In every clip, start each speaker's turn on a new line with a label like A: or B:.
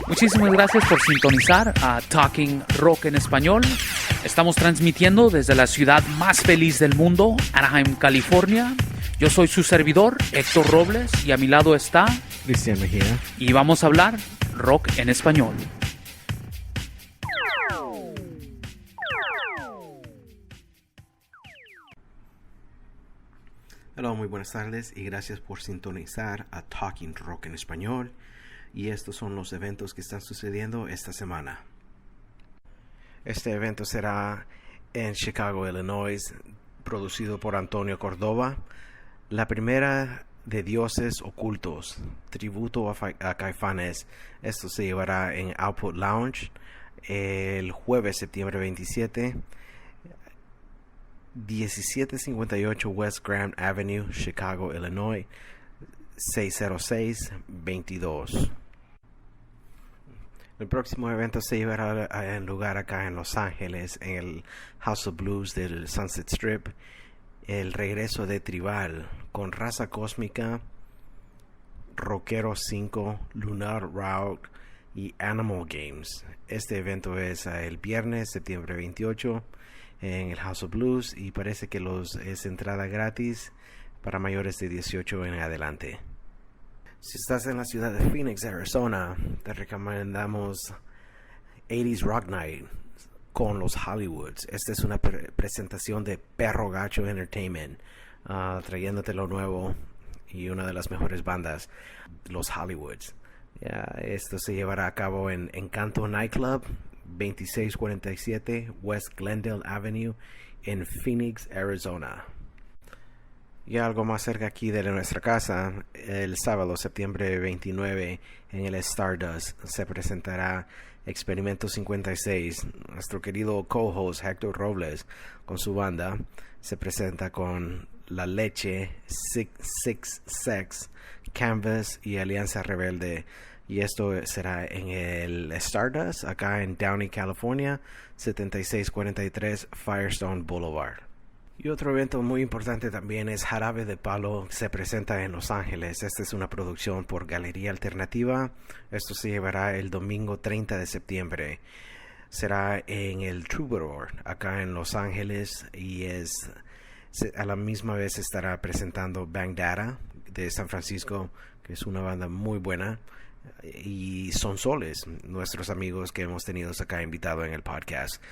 A: Muchísimas gracias por sintonizar a Talking Rock en Español. Estamos transmitiendo desde la ciudad más feliz del mundo, Anaheim, California. Yo soy su servidor, Héctor Robles, y a mi lado está
B: Cristian Mejía.
A: Y vamos a hablar rock en español.
B: Hola, muy buenas tardes y gracias por sintonizar a Talking Rock en Español. Y estos son los eventos que están sucediendo esta semana. Este evento será en Chicago, Illinois, producido por Antonio Córdoba. La primera de Dioses Ocultos, tributo a Caifanes. Esto se llevará en Output Lounge el jueves, septiembre 27, 1758 West Grand Avenue, Chicago, Illinois, 60622. El próximo evento se llevará en lugar acá en Los Ángeles, en el House of Blues del Sunset Strip. El regreso de Tribal con Raza Cósmica, Rockero 5, Lunar Route y Animal Games. Este evento es el viernes, septiembre 28, en el House of Blues, y parece que es entrada gratis para mayores de 18 en adelante. Si estás en la ciudad de Phoenix, Arizona, te recomendamos 80s Rock Night con los Hollywoods. Esta es una presentación de Perro Gacho Entertainment, trayéndote lo nuevo y una de las mejores bandas, los Hollywoods. Esto se llevará a cabo en Encanto Nightclub, 2647 West Glendale Avenue, en Phoenix, Arizona. Y algo más cerca aquí de nuestra casa, el sábado, septiembre 29, en el Stardust, se presentará Experimento 56. Nuestro querido co-host Hector Robles, con su banda, se presenta con La Leche, Six Sex, Canvas y Alianza Rebelde. Y esto será en el Stardust, acá en Downey, California, 7643 Firestone Boulevard. Y otro evento muy importante también es Jarabe de Palo, se presenta en Los Ángeles. Esta es una producción por Galería Alternativa. Esto se llevará el domingo 30 de septiembre. Será en el Troubadour, acá en Los Ángeles, y a la misma vez estará presentando Bang Data de San Francisco, que es una banda muy buena, y Son Soles, nuestros amigos que hemos tenido acá invitados en el podcast.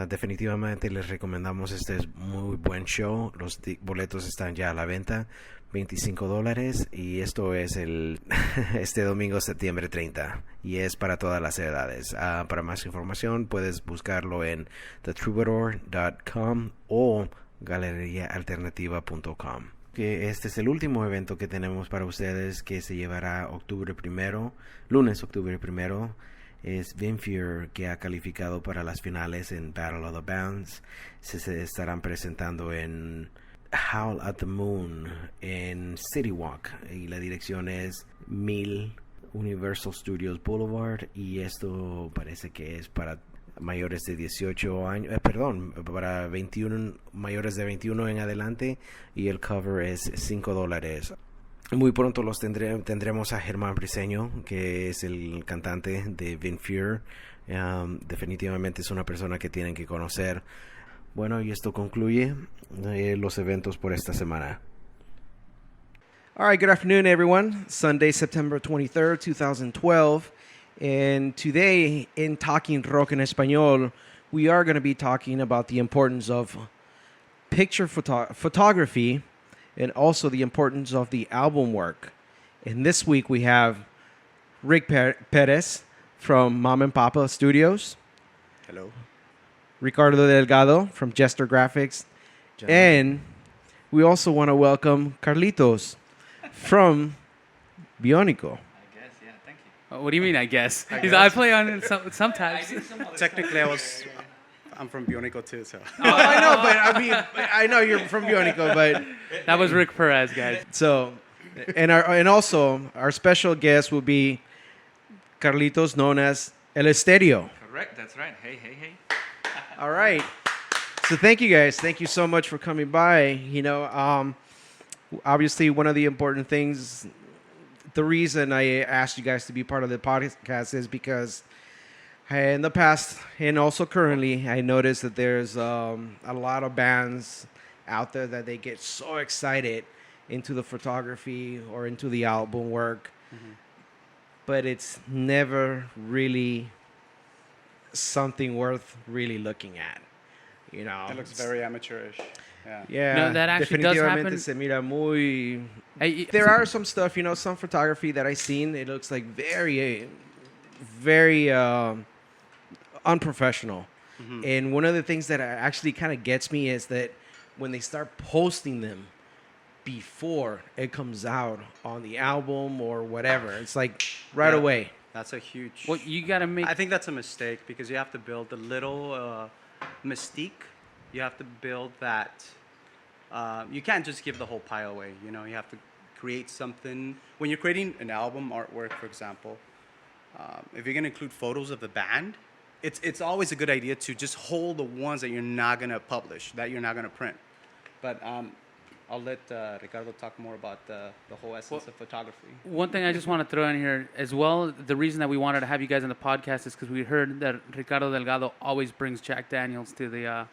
B: Definitivamente les recomendamos, este es muy buen show. Los boletos están ya a la venta, $25, y esto es este domingo, septiembre 30, y es para todas las edades. Para más información puedes buscarlo en thetroubadour.com o galeriaalternativa.com. Que este es el último evento que tenemos para ustedes, que se llevará lunes octubre 1. Es Vinfure, que ha calificado para las finales en Battle of the Bands. Se estarán presentando en Howl at the Moon, en City Walk, y la dirección es 1000 Universal Studios Boulevard, y esto parece que es para mayores de 18 años, para 21, mayores de 21 en adelante, y el cover es $5. Muy pronto tendremos a Germán Briseño, que es el cantante de Vinfure. Definitivamente es una persona que tienen que conocer. Bueno, y esto concluye los eventos por esta semana.
C: All right, good afternoon, everyone. Sunday, September 23rd, 2012. And today, in Talking Rock en Español, we are going to be talking about the importance of picture photography, and also the importance of the album work. And this week we have Rick Perez from Mom and Papa Studios.
D: Hello.
C: Ricardo Delgado from Jester GRFX. And we also want to welcome Carlitos from Bionico.
A: I guess, yeah, thank you. What do you mean, I guess? I play on it sometimes.
D: Technically, I'm from Bionico too, so.
C: Oh, I know, but I know you're from Bionico, but
A: That was Rick Perez, guys.
C: so, and also our special guest will be Carlitos, known as El Estereo.
A: Correct, that's right. Hey.
C: All right. So thank you guys. Thank you so much for coming by. Obviously one of the important things the reason I asked you guys to be part of the podcast is because in the past and also currently, I noticed that there's a lot of bands out there that they get so excited into the photography or into the album work, but it's never really something worth really looking at. You know,
D: It looks very amateurish. Yeah.
C: yeah,
A: No, that actually does
C: definitivamente
A: happen.
C: se mira muy.
A: Hey,
C: There are some stuff, some photography that I've seen. It looks like very, very unprofessional. And one of the things that actually kind of gets me is that when they start posting them before it comes out on the album or whatever, it's like right
D: Yeah.
C: away.
D: That's a huge.
A: Well, you got to make.
D: I think that's a mistake because you have to build a little mystique. You have to build that. You can't just give the whole pie away. You know, you have to create something. When you're creating an album artwork, for example, if you're gonna include photos of the band, it's always a good idea to just hold the ones that you're not gonna publish, that you're not gonna print. But I'll let Ricardo talk more about the whole essence of photography.
A: One thing I just want to throw in here as well, the reason that we wanted to have you guys on the podcast is because we heard that Ricardo Delgado always brings Jack Daniels to the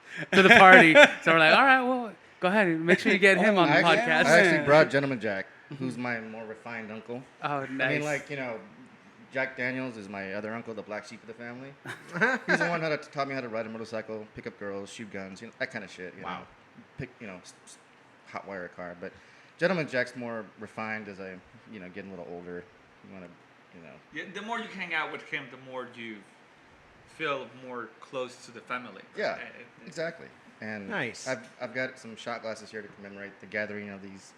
A: party. So we're like, all right, well, go ahead. Make sure you get him on the podcast.
E: I actually brought Gentleman Jack, who's my more refined uncle.
A: Oh, nice.
E: I mean, like, Jack Daniels is my other uncle, the black sheep of the family. He's the one that taught me how to ride a motorcycle, pick up girls, shoot guns, that kind of shit. You know. Pick, hot wire a car. But Gentleman Jack's more refined as I, getting a little older. You want to,
F: Yeah, the more you hang out with him, the more you feel more close to the family.
E: Yeah, exactly. And
C: Nice.
E: I've got some shot glasses here to commemorate the gathering of these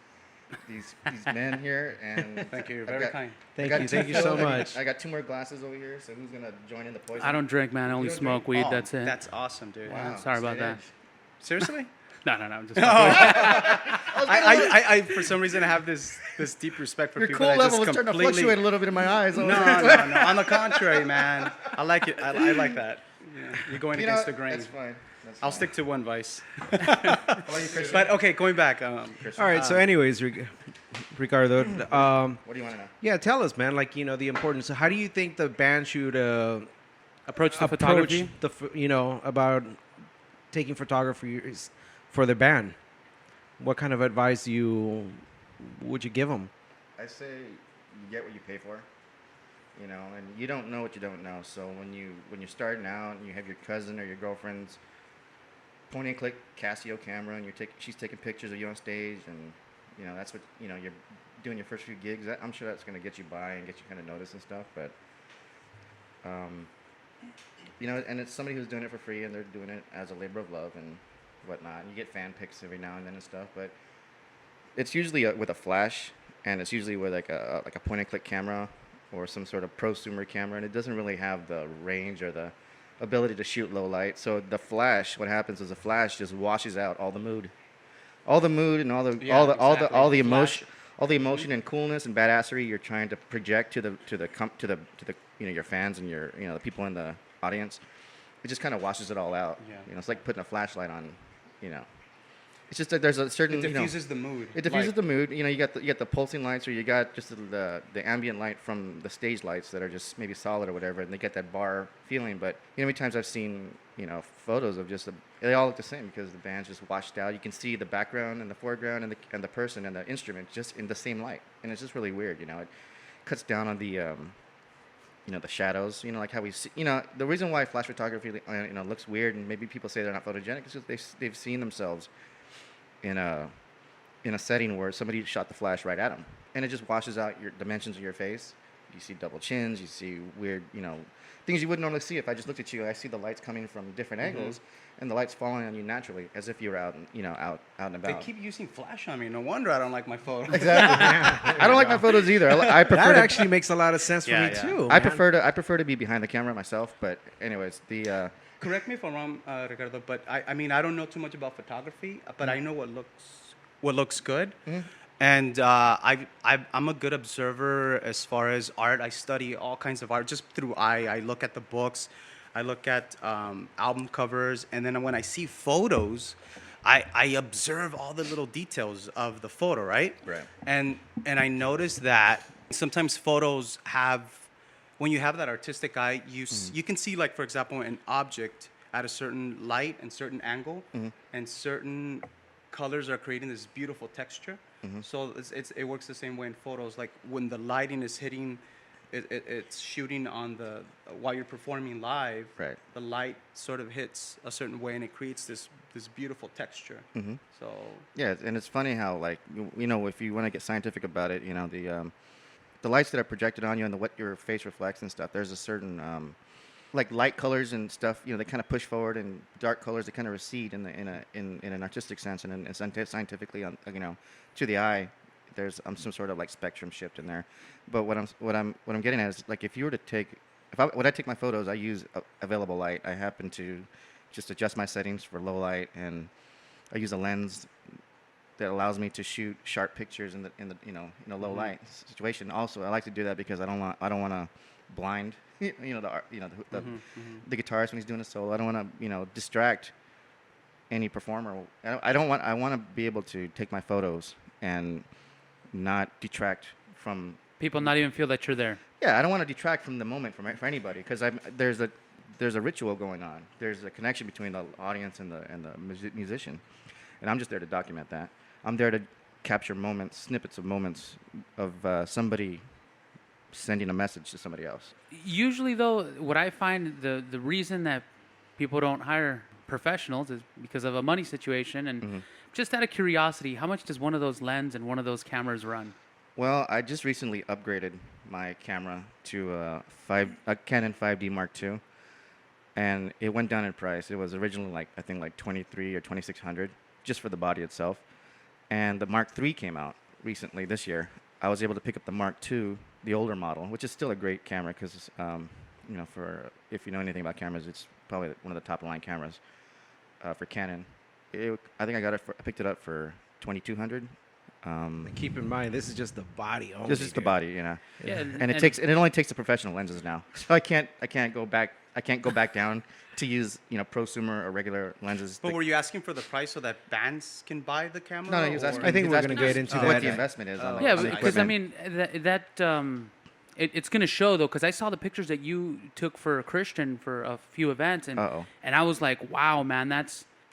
E: men here. And
D: Thank you. You're
E: I've
D: very
E: got-
D: kind.
C: Thank you so much.
E: I got 2 more glasses over here, so who's gonna join in the poison?
A: I don't drink, man. I only
E: You don't
A: smoke
E: drink?
A: weed.
D: Oh,
A: That's it.
D: That's awesome, dude.
E: Wow.
A: Sorry about that.
D: Seriously?
A: No. I'm just.
D: I for some reason I have this deep respect for
E: Your
D: people
E: cool
D: that
E: level
D: just
E: was starting to
D: completely.
E: fluctuate a little bit in my eyes.
D: No. On the contrary, man. I like it. I like that. Yeah. You're going against the grain.
E: That's fine.
D: I'll stick to one vice.
E: How about you, Christian?
D: But okay, going back.
C: All right. So, anyways, Ricardo,
E: What do you want to know?
C: yeah, tell us, man. Like, the importance. So how do you think the band should
A: Approach the photography.
C: about taking photography for the band? What kind of advice would you give them?
E: I say you get what you pay for, and you don't know what you don't know. So when you're starting out and you have your cousin or your girlfriend's point and click Casio camera and she's taking pictures of you on stage, and that's what you're doing your first few gigs. I'm sure that's going to get you by and get you kind of noticed and stuff. But and it's somebody who's doing it for free and they're doing it as a labor of love and whatnot. And you get fan pics every now and then and stuff, but it's usually with a flash, and it's usually with like a point and click camera or some sort of prosumer camera, and it doesn't really have the range or the ability to shoot low light. So the flash, what happens is the flash just washes out all the mood and all the emotion. All the emotion and coolness and badassery you're trying to project to the your fans and your the people in the audience, it just kind of washes it all out.
D: Yeah.
E: It's like putting a flashlight on. It's just that there's a certain
D: It diffuses the mood.
E: It diffuses the mood. You got the pulsing lights, or you got just the ambient light from the stage lights that are just maybe solid or whatever, and they get that bar feeling. But many times I've seen photos of they all look the same because the band's just washed out. You can see the background and the foreground and the person and the instrument just in the same light, and it's just really weird. It cuts down on the the shadows. Like how we see. The reason why flash photography looks weird and maybe people say they're not photogenic is because they've seen themselves in a setting where somebody shot the flash right at them, and it just washes out your dimensions of your face. You see double chins, you see weird, things you wouldn't normally see. If I just looked at you, I see the lights coming from different angles, and the lights falling on you naturally, as if you were out and about.
D: They keep using flash on me. No wonder I don't like my photos.
E: Exactly. I don't like my photos either. I prefer
C: That actually makes a lot of sense for me
D: Yeah.
C: too.
E: I
C: man.
E: prefer to be behind the camera myself. But anyways,
D: Correct me if I'm wrong, Ricardo, but I mean, I don't know too much about photography, but I know what looks good. And I'm a good observer as far as art. I study all kinds of art just through eye. I look at the books. I look at album covers. And then when I see photos, I observe all the little details of the photo, right?
E: Right.
D: And I notice that Sometimes photos have, when you have that artistic eye, you can see, like, for example, an object at a certain light and certain angle, and certain colors are creating this beautiful texture. So it works the same way in photos. Like when the lighting is hitting, it's shooting on while you're performing live.
E: Right.
D: The light sort of hits a certain way, and it creates this beautiful texture. So
E: Yeah, and it's funny how, like, you know, if you want to get scientific about it, you know, the lights that are projected on you and what your face reflects and stuff, there's a certain like light colors and stuff, you know, they kind of push forward, and dark colors they kind of recede in an artistic sense, and scientifically, you know, to the eye, there's some sort of like spectrum shift in there. But what I'm getting at is, like, if you were to take, when I take my photos, I use available light. I happen to just adjust my settings for low light, and I use a lens that allows me to shoot sharp pictures in the low light situation. Also, I like to do that because I don't want to blind the guitarist when he's doing a solo. I don't want to distract any performer. I want to be able to take my photos and not detract from
A: People not even feel that you're there.
E: Yeah, I don't want to detract from the moment for anybody, because there's a ritual going on. There's a connection between the audience and the musician, and I'm just there to document that. I'm there to capture snippets of moments of somebody sending a message to somebody else.
A: Usually, though, what I find the reason that people don't hire professionals is because of a money situation. And just out of curiosity, how much does one of those lens and one of those cameras run?
E: Well, I just recently upgraded my camera to a Canon 5D Mark II, and it went down in price. It was originally like $2,300 or $2,600 just for the body itself, and the Mark III came out recently this year. I was able to pick up the Mark II, the older model, which is still a great camera because for if you know anything about cameras, it's probably one of the top of the line cameras for Canon. I think I picked it up for $2,200.
C: Keep in mind, this is just the body only.
E: This is the body, you know.
A: Yeah,
E: and it only takes the professional lenses now. So I can't go back down to use prosumer or regular lenses.
D: But were you asking for the price so that bands can buy the camera?
E: No, he was asking.
C: I think we're going to get into
E: what
C: that.
E: the investment is. On
A: Yeah,
E: the
A: because I
E: equipment.
A: mean it's going to show, though, because I saw the pictures that you took for Christian for a few events, and I was like, wow, man,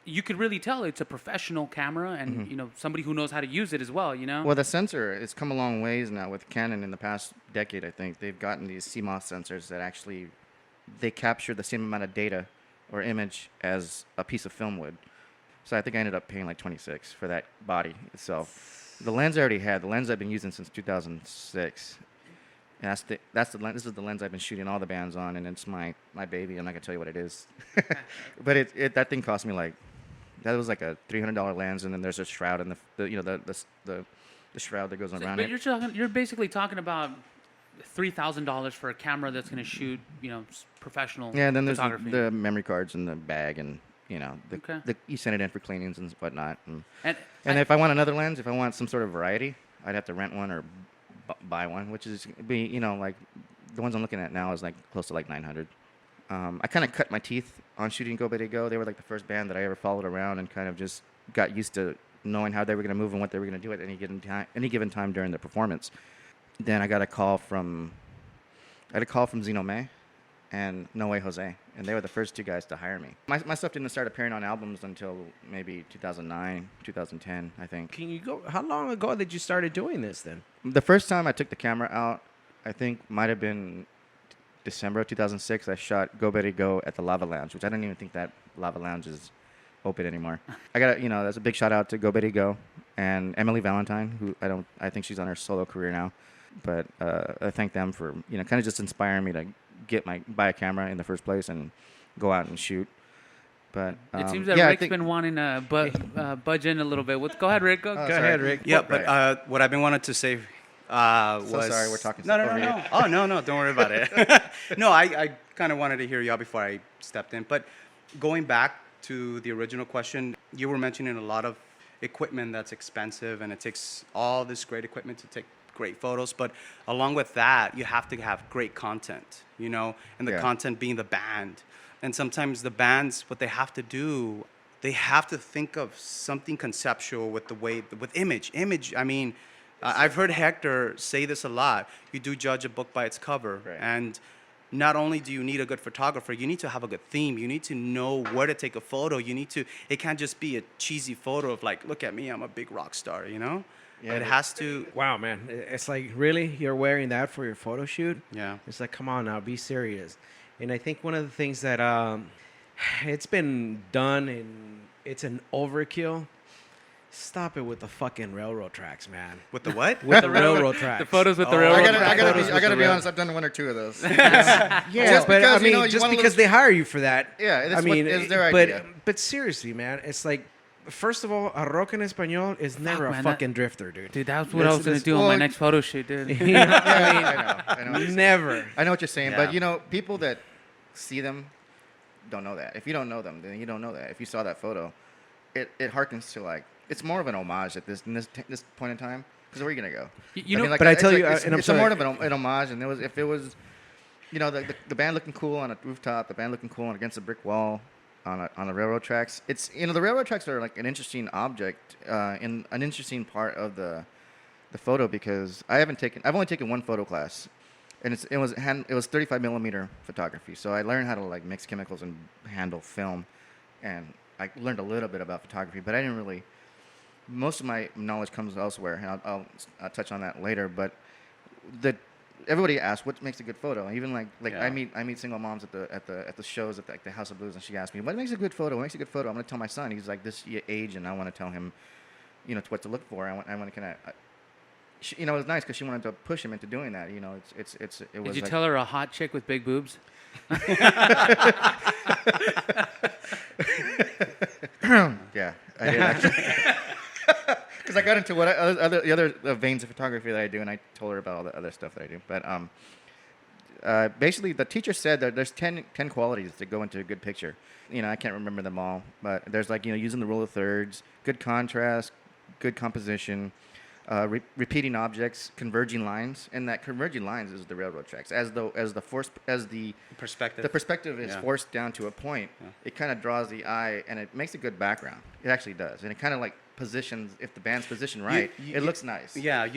A: you could really tell it's a professional camera, and somebody who knows how to use it as well.
E: Well, the sensor, it's come a long ways now with Canon. In the past decade, I think they've gotten these CMOS sensors that actually they capture the same amount of data or image as a piece of film would. So I think I ended up paying like $26 for that body itself. The lens I already had, the lens I've been using since 2006. And that's the lens. This is the lens I've been shooting all the bands on, and it's my baby. I'm not gonna tell you what it is, but that thing cost me that was like a $300 lens, and then there's a shroud and the shroud that goes around it.
A: But you're basically talking about $3,000 for a camera that's going to shoot professional.
E: Yeah, and then there's
A: photography.
E: the memory cards in the bag, and you send it in for cleanings and whatnot. And if I want another lens, if I want some sort of variety, I'd have to rent one or buy one, which is like the ones I'm looking at now is like close to like $900. I kind of cut my teeth on shooting Go Betty Go. They were like the first band that I ever followed around and kind of just got used to knowing how they were going to move and what they were going to do at any given time during the performance. Then I got a call from Zeno May and No Way Jose, and they were the first two guys to hire me. My stuff didn't start appearing on albums until maybe 2009, 2010, I think.
C: How long ago did you started doing this then?
E: The first time I took the camera out, I think might have been December of 2006. I shot Go Betty Go at the Lava Lounge, which I don't even think that Lava Lounge is open anymore. That's a big shout out to Go Betty Go and Emily Valentine, who I think she's on her solo career now. But I thank them for kind of just inspiring me to buy a camera in the first place and go out and shoot. But
A: it seems that Rick's been wanting to budge in a little bit. Go ahead, Rick. Go
C: ahead, Rick.
D: Yeah, but what I've been wanting to say was...
E: So sorry, we're talking
D: No.
E: you.
D: Oh, no, don't worry about it. No, I kind of wanted to hear y'all before I stepped in. But going back to the original question, you were mentioning a lot of equipment that's expensive, and it takes all this great equipment to take great photos. But along with that, you have to have great content, and the content being the band. And sometimes the bands, what they have to do, they have to think of something conceptual with image. Image, I mean, I've heard Hector say this a lot. You do judge a book by its cover.
E: Right.
D: And not only do you need a good photographer, you need to have a good theme. You need to know where to take a photo. It can't just be a cheesy photo of like, look at me, I'm a big rock star, you know?
E: Yeah,
D: it has to,
C: Wow, man. It's like, really? You're wearing that for your photo shoot?
D: yeah.
C: It's like, come on now, be serious. And I think one of the things that it's been done and it's an overkill. Stop it with the fucking railroad tracks, man.
D: With the what?
C: With the railroad tracks.
A: The photos with the
D: Oh,
A: railroad.
E: I
C: Photos with
E: gotta
C: the
E: be
C: rail-
E: honest. I've done one or two of those.
C: Yeah,
E: Just
C: but
E: because,
C: I mean,
E: you know, you
C: just
E: wanna
C: because
E: look-
C: they hire you for that.
E: Yeah, that's
C: I mean,
E: it's their
C: but
E: idea.
C: but seriously, man, it's like, first of all, a rock en español is never
A: man,
C: a
A: that-
C: fucking drifter, dude.
A: Dude, that's what I was going to do on
E: well,
A: my next photo shoot, dude.
C: You know what I mean?
E: I know.
C: Never.
E: I know what you're saying,
D: Yeah.
E: but you know, people that see them don't know that. If you don't know them, then you don't know that. If you saw that photo, it harkens to like it's more of an homage at this point in time. Because where are you gonna go?
A: You know,
C: but I
E: it's
C: tell you,
E: it's,
C: and I'm
E: it's
C: sorry.
E: more of an homage. And if it was, you know, the band looking cool on a rooftop, the band looking cool against a brick wall, on the railroad tracks. It's, you know, the railroad tracks are like an interesting object, in an interesting part of the photo, because I've only taken one photo class, and it was 35 millimeter photography. So I learned how to like mix chemicals and handle film, and I learned a little bit about photography, but I didn't really. Most of my knowledge comes elsewhere, and I'll touch on that later. But everybody asks what makes a good photo. Even like
D: Yeah.
E: I meet single moms at the shows at the House of Blues, and she asks me what makes a good photo. What makes a good photo? I'm going to tell my son. He's like this age, and I want to tell him, you know, what to look for. I want to kind of. You know, it was nice because she wanted to push him into doing that. You know, it was.
A: Did you
E: like,
A: tell her a hot chick with big boobs?
E: Yeah, I did actually. Because I got into the other veins of photography that I do, and I told her about all the other stuff that I do. But basically, the teacher said that there's 10 qualities that go into a good picture. You know, I can't remember them all, but there's like, you know, using the rule of thirds, good contrast, good composition, repeating objects, converging lines, and that converging lines is the railroad tracks. As the
D: Perspective.
E: the perspective is
D: Yeah.
E: forced down to a point,
D: Yeah.
E: it kind of draws the eye, and it makes a good background. It actually does, and it kind of like positions. If the band's positioned right, it looks nice.
D: Yeah,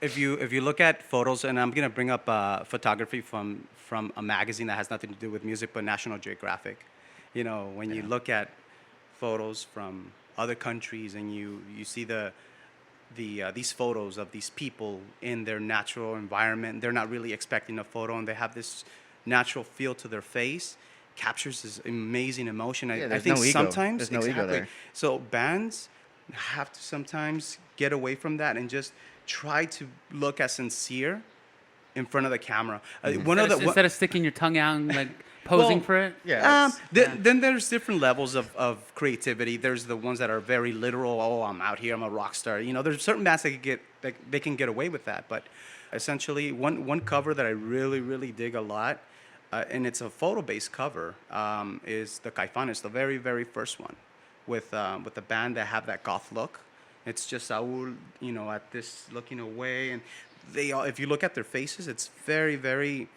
D: if you look at photos, and I'm gonna bring up photography from a magazine that has nothing to do with music, but National Geographic. You know, when you look at photos from other countries, and you see these photos of these people in their natural environment, they're not really expecting a photo, and they have this natural feel to their face. Captures this amazing emotion. I
E: there's
D: think
E: no ego.
D: sometimes
E: There's no ego there.
D: So bands have to sometimes get away from that and just try to look as sincere in front of the camera.
A: Instead of sticking your tongue out and like posing
D: Well,
A: for it.
E: Yeah.
D: Then there's different levels of creativity. There's the ones that are very literal. Oh, I'm out here. I'm a rock star. You know, there's certain bands that they can get away with that. But essentially, one cover that I really dig a lot, and it's a photo-based cover, is the Caifanes, the very, very first one, with the band that have that goth look. It's just Saul, you know, at this looking away, and they all, if you look at their faces, it's very, very.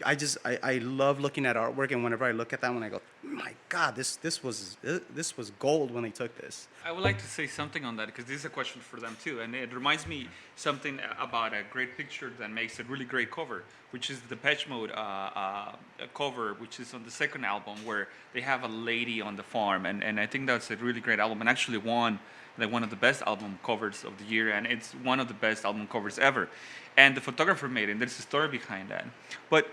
D: I love looking at artwork, and whenever I look at that one, I go, my God, this was gold when they took this.
F: I would like to say something on that, because this is a question for them too, and it reminds me something about a great picture that makes a really great cover, which is the Depeche Mode cover, which is on the second album, where they have a lady on the farm, and I think that's a really great album, and actually won like one of the best album covers of the year, and it's one of the best album covers ever. And the photographer made it, and there's a story behind that. But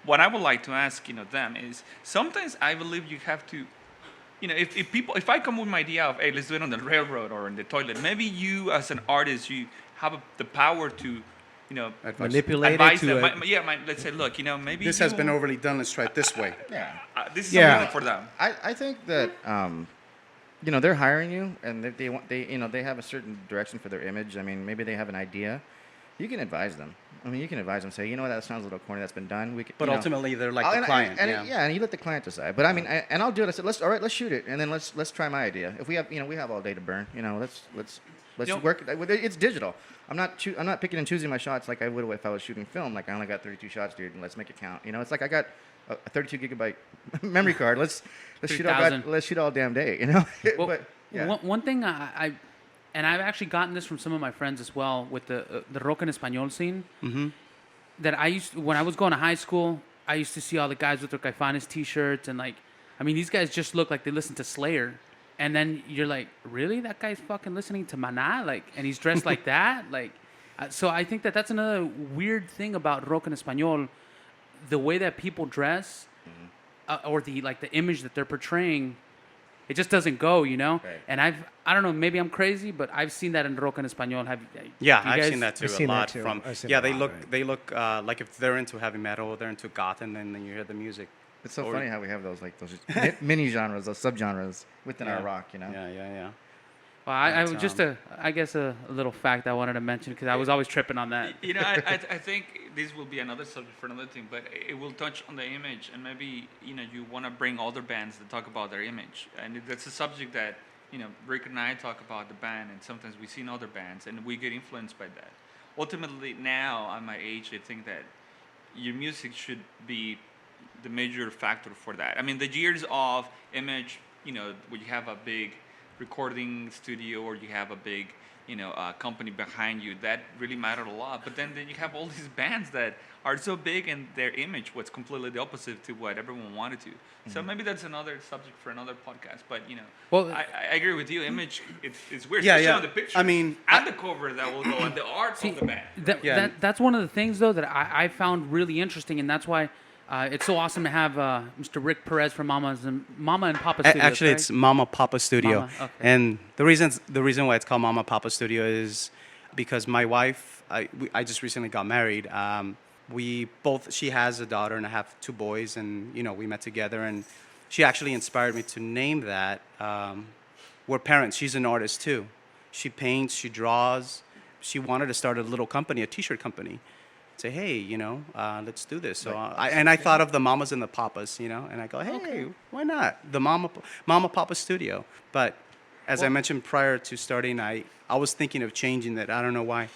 F: what I would like to ask, you know, them is, sometimes I believe you have to, you know, if I come with my idea of, hey, let's do it on the railroad or in the toilet, maybe you as an artist, you have the power to, you know,
C: Manipulate
F: advise
C: it to
F: them. Let's say, look, you know, maybe
D: This has been overly done. Let's try it this way.
E: Yeah.
F: this is
C: Yeah.
F: something for them.
E: I think that you know, they're hiring you, and they have a certain direction for their image. I mean, maybe they have an idea. You can advise them. I mean, you can advise them. Say, you know what, that sounds a little corny. That's been done. We can,
D: But
E: you know.
D: ultimately, they're like the client.
E: And you let the client decide. But I mean, and I'll do it. I said, let's shoot it, and then let's try my idea. If we have all day to burn. You know, let's
F: You know-
E: work. It's digital. I'm not picking and choosing my shots like I would if I was shooting film. Like, I only got 32 shots, dude, and let's make it count. You know, it's like I got a 32 gigabyte memory card. Let's shoot all
A: 3,000.
E: let's shoot all damn day. You know.
A: Well,
E: But yeah.
A: one thing I and I've actually gotten this from some of my friends as well with the rock en español scene.
D: Mm-hmm.
A: That when I was going to high school, I used to see all the guys with their Caifanes t-shirts and like, I mean, these guys just look like they listen to Slayer. And then you're like, really? That guy's fucking listening to Maná? Like, and he's dressed like that? Like, so I think that's another weird thing about rock en español, the way that people dress, or the image that they're portraying. It just doesn't go, you know?
E: Right.
A: And I don't know, maybe I'm crazy, but I've seen that in rock en español.
D: Yeah,
A: you
D: I've
A: guys-
D: seen that too
C: I've
D: a
C: seen that
D: lot.
C: too.
D: From
C: I've seen
D: yeah,
C: it a
D: they
C: lot,
D: look
C: right.
D: they look like if they're into heavy metal, they're into goth, and then you hear the music.
E: It's so
D: Or-
E: funny how we have those mini genres, those subgenres within our rock, you know.
D: Yeah.
A: Well, I
D: But,
A: just I guess a little fact I wanted to mention because I was always tripping on that.
F: You know, I think this will be another subject for another thing, but it will touch on the image, and maybe you want to bring other bands to talk about their image, and that's a subject that Rick and I talk about the band, and sometimes we see in other bands, and we get influenced by that. Ultimately, now at my age, I think that your music should be the major factor for that. I mean, the years of image, where you have a big recording studio or you have a big company behind you, that really mattered a lot. But then you have all these bands that are so big and their image was completely the opposite to what everyone wanted to. So maybe that's another subject for another podcast. But
A: Well,
F: I agree with you. Image, it's weird.
D: Yeah,
F: especially
D: yeah.
F: on the picture.
D: I mean,
F: and the cover that will go and the art of the band.
A: That's one of the things though that I found really interesting, and that's why it's so awesome to have Mr. Rick Perez from Mama and Papa Studios.
D: Actually,
A: right?
D: it's Mama Papa Studio,
A: Mama, okay.
D: and the reason why it's called Mama Papa Studio is because my wife, I just recently got married. She has a daughter and I have two boys, and we met together, and she actually inspired me to name that. We're parents. She's an artist too. She paints, she draws. She wanted to start a little company, a T-shirt company. Say, hey, let's do this. So I thought of the mamas and the papas, and I go, hey, why not the Mama Papa Studio? But as I mentioned prior to starting, I was thinking of changing that. I don't know why.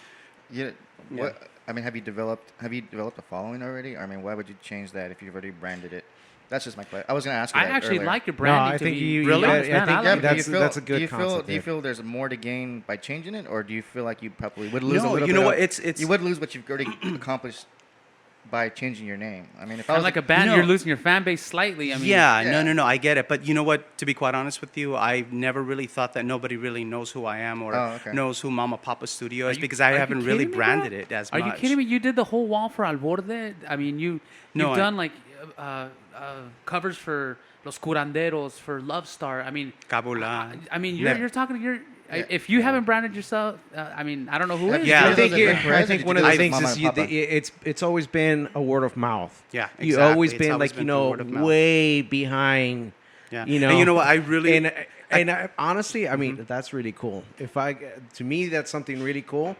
E: Yeah. What? I mean, have you developed a following already? I mean, why would you change that if you've already branded it? That's just my question. I was going to ask you
A: I
E: that
A: actually
E: earlier.
A: like your branding.
C: I
A: to
C: think
A: be
C: you
A: really
C: really-
A: honest,
C: I
A: man.
C: think
A: I like
C: that's-
A: it.
C: that's a good
E: do you
C: concept.
E: feel there's more to gain by changing it, or do you feel like you probably would lose a
D: No,
E: little
D: you
E: bit
D: know
E: of-
D: what? It's
E: you would lose what you've already accomplished by changing your name. I mean, if I
A: Kind
E: was
A: of like a band,
D: No.
A: you're losing your fan base slightly. I mean,
D: Yeah, no, I get it. But you know what? To be quite honest with you, I never really thought that nobody really knows who I am or
E: okay.
D: knows who Mama Papa Studio is
A: you-
D: because I
A: are you
D: haven't really
A: kidding me,
D: branded
A: bro?
D: it as
A: Are
D: much.
A: you kidding me? You did the whole wall for Al Borde. I mean, you've done like covers for Los Curanderos, for Love Star. I mean,
D: Kabula.
A: I mean,
D: Never.
A: you're talking. If you haven't branded yourself, I mean, I don't know who is.
D: Yeah.
C: I think,
E: Those are Rick Perez,
C: I
E: or
C: think
E: did
C: one
E: you
C: of the
E: do it
C: things
E: with Mama
C: is
E: and Papa?
C: it's always been a word of mouth.
D: Yeah,
C: You've
D: exactly.
C: always
D: It's
C: been
D: always
C: like
D: been through word of mouth.
C: way behind.
D: Yeah.
C: You know,
D: And you know what? I really
C: and I, honestly, I mean, that's really cool. To me, that's something really cool,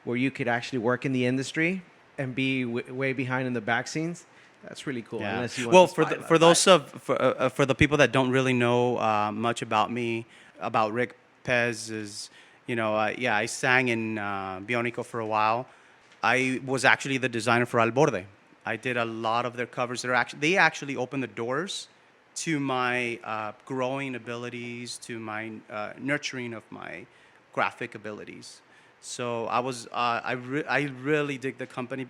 C: where you could actually work in the industry and be way behind in the back scenes. That's really cool.
D: Yeah.
C: Unless you want
D: Well,
C: the
D: for
C: spotlight.
D: for the people that don't really know much about me, about Rick Pez is, I sang in Bionico for a while. I was actually the designer for Al Borde. I did a lot of their covers. They actually opened the doors to my growing abilities, to my nurturing of my graphic abilities. So I really dig the company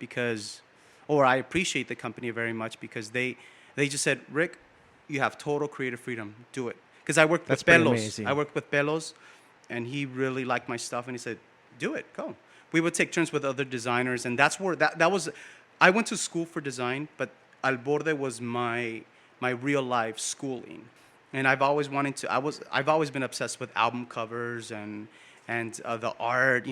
D: or I appreciate the company very much because they just said, Rick, you have total creative freedom. Do it. Because I worked
C: That's
D: with
C: pretty
D: Pelos.
C: amazing.
D: I worked with Pelos, and he really liked my stuff, and he said, do it, go. We would take turns with other designers, and that's where that was. I went to school for design, but Al Borde was my real life schooling, and I've always been obsessed with album covers and the art.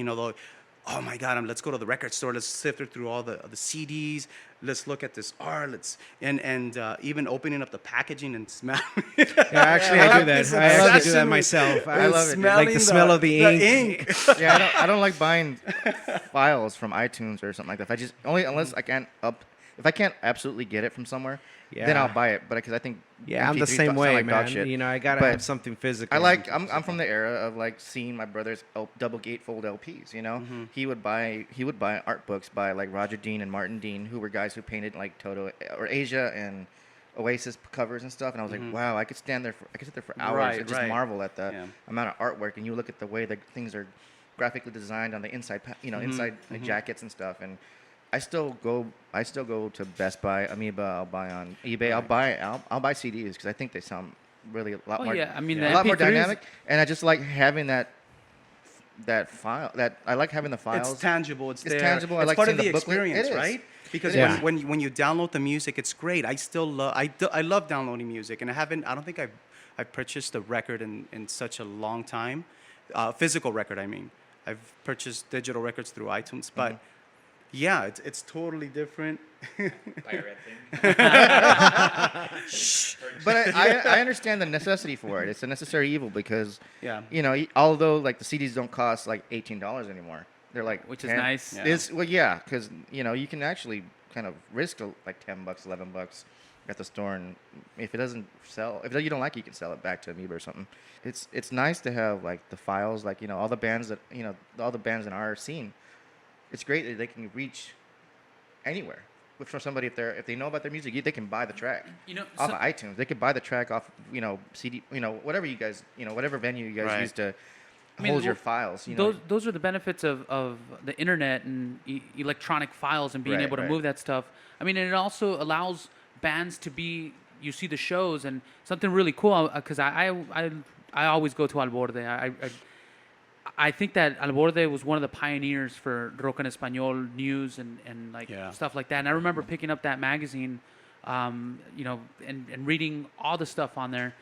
D: Oh my God! Let's go to the record store. Let's sift through all the CDs. Let's look at this art. And even opening up the packaging and smell.
C: Yeah, actually, I do that. I actually do
D: obsession
C: that
D: with-
C: myself.
E: I love it.
C: Like the smell of the ink.
E: Yeah, I don't like buying files from iTunes or something like that. Unless if I can't absolutely get it from somewhere, then
C: Yeah.
E: I'll buy it. But because I think
C: Yeah, I'm the
E: MP3s
C: same
E: sound
C: way,
E: like dog
C: man.
E: shit.
C: I gotta
E: But
C: have something physical.
E: I'm from the era of like seeing my brother's double gatefold LPs. He would buy art books by like Roger Dean and Martin Dean, who were guys who painted like Toto or Asia and Oasis covers and stuff, and I was like, wow, I could sit there for hours
D: Right,
E: and just
D: right.
E: marvel at that
D: Yeah.
E: amount of artwork. And you look at the way that things are graphically designed on the inside, inside the jackets and stuff. And I still go to Best Buy, Amoeba. I'll buy on eBay. I'll buy CDs because I think they sound really a lot
A: Oh,
E: more,
A: yeah. I mean,
E: a
A: the
E: lot more
A: MP3s
E: dynamic. And I just like having that file. That I like having the files.
D: It's tangible. It's there.
E: tangible. I
D: It's
E: like
D: part of
E: seeing
D: the
E: the booklet.
D: experience,
E: It is.
D: right? Because
B: Yeah.
D: when you download the music, it's great. I still love. I love downloading music, and I don't think I've purchased a record in such a long time, physical record. I mean, I've purchased digital records through iTunes, but yeah, it's totally different.
E: But I understand the necessity for it. It's a necessary evil because,
D: Yeah.
E: although like the CDs don't cost like $18 anymore, they're like
A: Which is
E: 10.
A: nice.
D: Yeah.
E: Because you can actually kind of risk like $10, $11 at the store, and if it doesn't sell, if you don't like it, you can sell it back to Amoeba or something. It's nice to have like the files, like all the bands in our scene. It's great that they can reach anywhere. For somebody, if they know about their music, they can buy the track off of iTunes. They could buy the track off CD, whatever you guys, whatever venue you guys
D: Right.
E: use to
A: I mean,
E: hold your
A: well,
E: files.
A: Those are the benefits of the internet and electronic files and being
E: Right,
A: able to
E: right.
A: move that stuff. I mean, and it also allows bands to be. You see the shows and something really cool because I always go to Al Borde. I think that Al Borde was one of the pioneers for rock en español news and like
D: Yeah.
A: stuff like that. And I remember picking up that magazine, and reading all the stuff on there.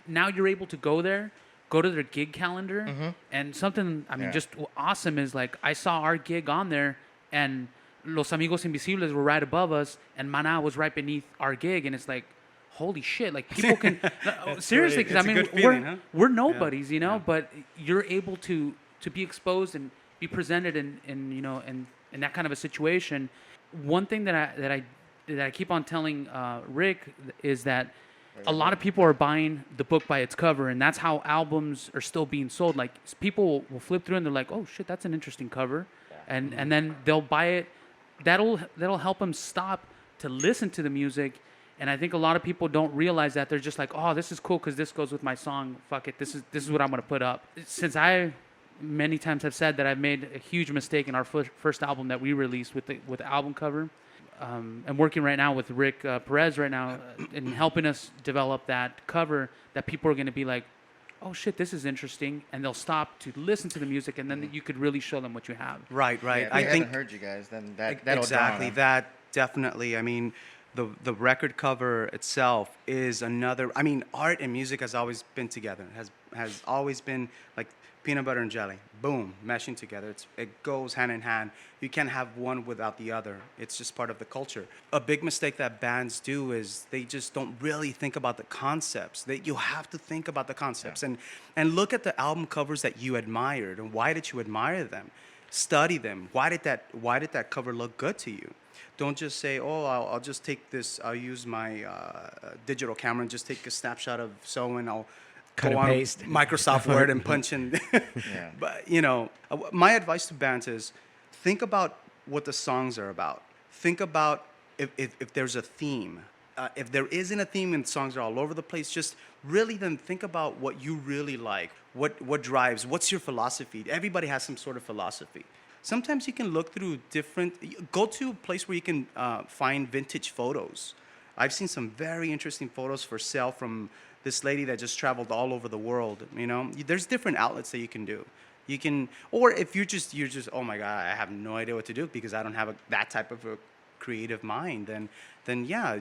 A: Now you're able to go there, go to their gig calendar, and something
E: Yeah.
A: just awesome is like I saw our gig on there, and Los Amigos Invisibles were right above us, and Maná was right beneath our gig, and it's like, holy shit! Like people can seriously, because I
D: It's a
A: mean
D: good feeling, huh?
A: we're nobodies, but you're able to be exposed and be presented in that kind of a situation. One thing that I keep on telling Rick is that a lot of people are buying the book by its cover, and that's how albums are still being sold. Like people will flip through and they're like, "Oh shit, that's an interesting cover," and then they'll buy it. That'll help them stop to listen to the music. And I think a lot of people don't realize that. They're just like, "Oh, this is cool because this goes with my song. Fuck it, this is what I'm gonna put up." Since I many times have said that I've made a huge mistake in our first album that we released with the album cover. I'm working right now with Rick Perez right now in helping us develop that cover that people are going to be like, oh shit, this is interesting, and they'll stop to listen to the music, and then you could really show them what you have.
D: Right.
E: Yeah, if
D: I
E: they
D: think
E: haven't heard you guys, then that'll
D: exactly
E: dawn on them.
D: that definitely. I mean, the record cover itself is another. I mean, art and music has always been together. Has always been like peanut butter and jelly. Boom, meshing together. It goes hand in hand. You can't have one without the other. It's just part of the culture. A big mistake that bands do is they just don't really think about the concepts. You have to think about the concepts and look at the album covers that you admired and why did you admire them? Study them. Why did that cover look good to you? Don't just say, oh, I'll just take this. I'll use my digital camera and just take a snapshot of and I'll
B: Cut
D: go
B: and
D: on
B: paste.
D: Microsoft Word and punch in.
E: Yeah.
D: But, my advice to bands is think about what the songs are about. Think about if there's a theme. If there isn't a theme and songs are all over the place, just really then think about what you really like. What drives, what's your philosophy? Everybody has some sort of philosophy. Sometimes you can look through go to a place where you can find vintage photos. I've seen some very interesting photos for sale from this lady that just traveled all over the world. There's different outlets that you can do. You can, or if you're just, oh my God, I have no idea what to do because I don't have that type of a creative mind. Then yeah,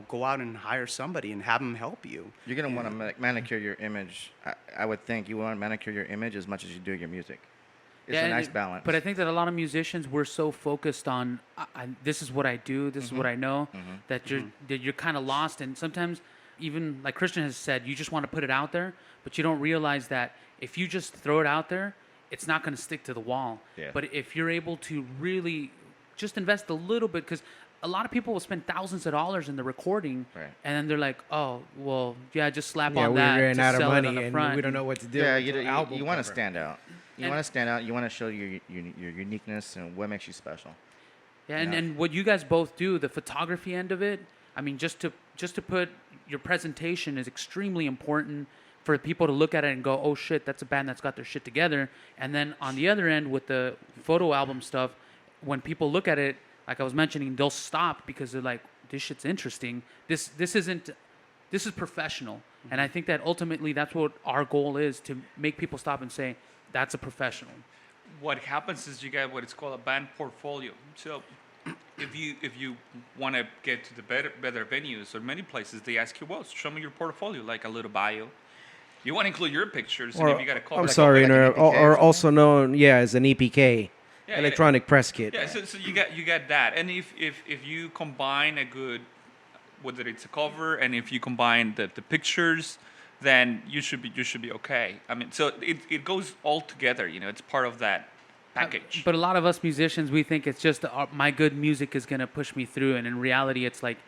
D: go out and hire somebody and have them help you.
E: You're gonna want to manicure your image. I would think you want to manicure your image as much as you do your music. It's a nice balance.
A: But I think that a lot of musicians, we're so focused on this is what I do, this is what I know, that you're kind of lost. And sometimes, even like Christian has said, you just want to put it out there, but you don't realize that if you just throw it out there, it's not going to stick to the wall.
E: Yeah.
A: But if you're able to really just invest a little bit, because a lot of people will spend thousands of dollars in the recording,
E: Right.
A: and then they're like, oh, well, yeah, just slap
B: Yeah,
A: on
B: we
A: that
B: ran
A: to
B: out of
A: sell it on
B: money
A: the
B: and
A: front.
B: we don't know what to do.
E: Yeah,
B: with the album
E: you want to
B: cover.
E: stand out. You
A: And-
E: want to stand out. You want to show your uniqueness and what makes you special.
A: Yeah, and,
E: Yeah.
A: and what you guys both do, the photography end of it, I mean, just to just to put your presentation is extremely important for people to look at it and go, oh shit, that's a band that's got their shit together. And then on the other end with the photo album stuff, when people look at it, like I was mentioning, they'll stop because they're like, this shit's interesting. This is professional. And I think that ultimately that's what our goal is, to make people stop and say, that's a professional.
F: What happens is you get what is called a band portfolio. So if you want to get to the better venues or many places, they ask you, well, show me your portfolio, like a little bio. You want to include your pictures, and if you got a call,
C: I'm
F: like,
C: sorry,
E: like an EPK
C: or
E: or
C: also known, as an EPK,
F: Yeah,
C: electronic press kit.
F: Yeah, so you got that, and if you combine a good, whether it's a cover, and if you combine the pictures, then you should be okay. I mean, so it goes all together. It's part of that package.
A: But a lot of us musicians, we think it's just my good music is going to push me through. And in reality, it's like,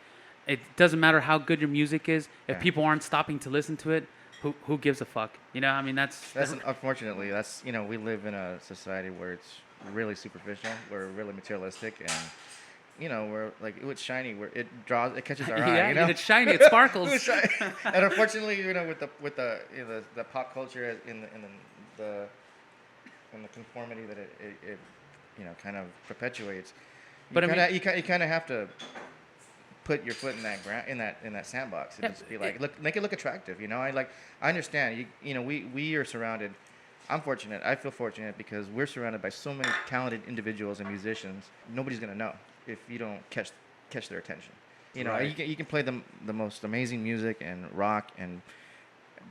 A: it doesn't matter how good your music is. If people aren't stopping to listen to it, who gives a fuck? I mean, that's
E: Unfortunately, that's we live in a society where it's really superficial. We're really materialistic, and we're like, it's shiny, where it catches our eye.
A: Yeah, it's shiny, it sparkles.
E: And unfortunately, with the pop culture in the conformity that it kind of perpetuates, you kind of have to put your foot in that sandbox and just be like, look, make it look attractive. I understand. We are surrounded. I'm fortunate. I feel fortunate because we're surrounded by so many talented individuals and musicians. Nobody's gonna know if you don't catch their attention.
D: Right.
E: You can play the most amazing music and rock and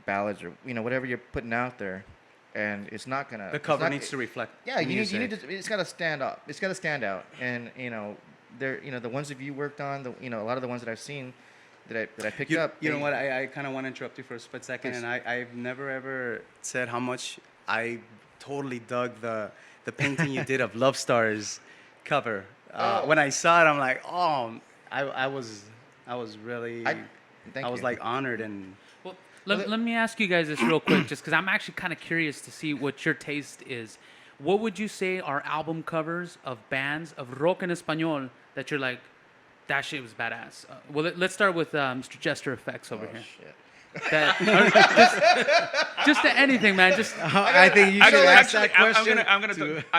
E: ballads or whatever you're putting out there, and it's not gonna.
D: The cover needs to reflect.
E: Yeah, you
D: music.
E: need to. It's got to stand up. It's got to stand out, and they're the ones that you worked on. A lot of the ones that I've seen that I picked up.
D: You know what? I kind of want to interrupt you for a split second,
E: Please.
D: and I've never ever said how much I totally dug the painting you did of Love Stars cover. When I saw it, I'm like, oh, I was really,
E: Thank
D: I was
E: you.
D: like honored and.
A: Well, let me ask you guys this real quick, just because I'm actually kind of curious to see what your taste is. What would you say are album covers of bands of rock en español that you're like, that shit was badass? Well, let's start with Mr. Jester GRFX over here.
E: Shit.
A: Just to anything, man.
C: I think you should ask that question.
F: I'm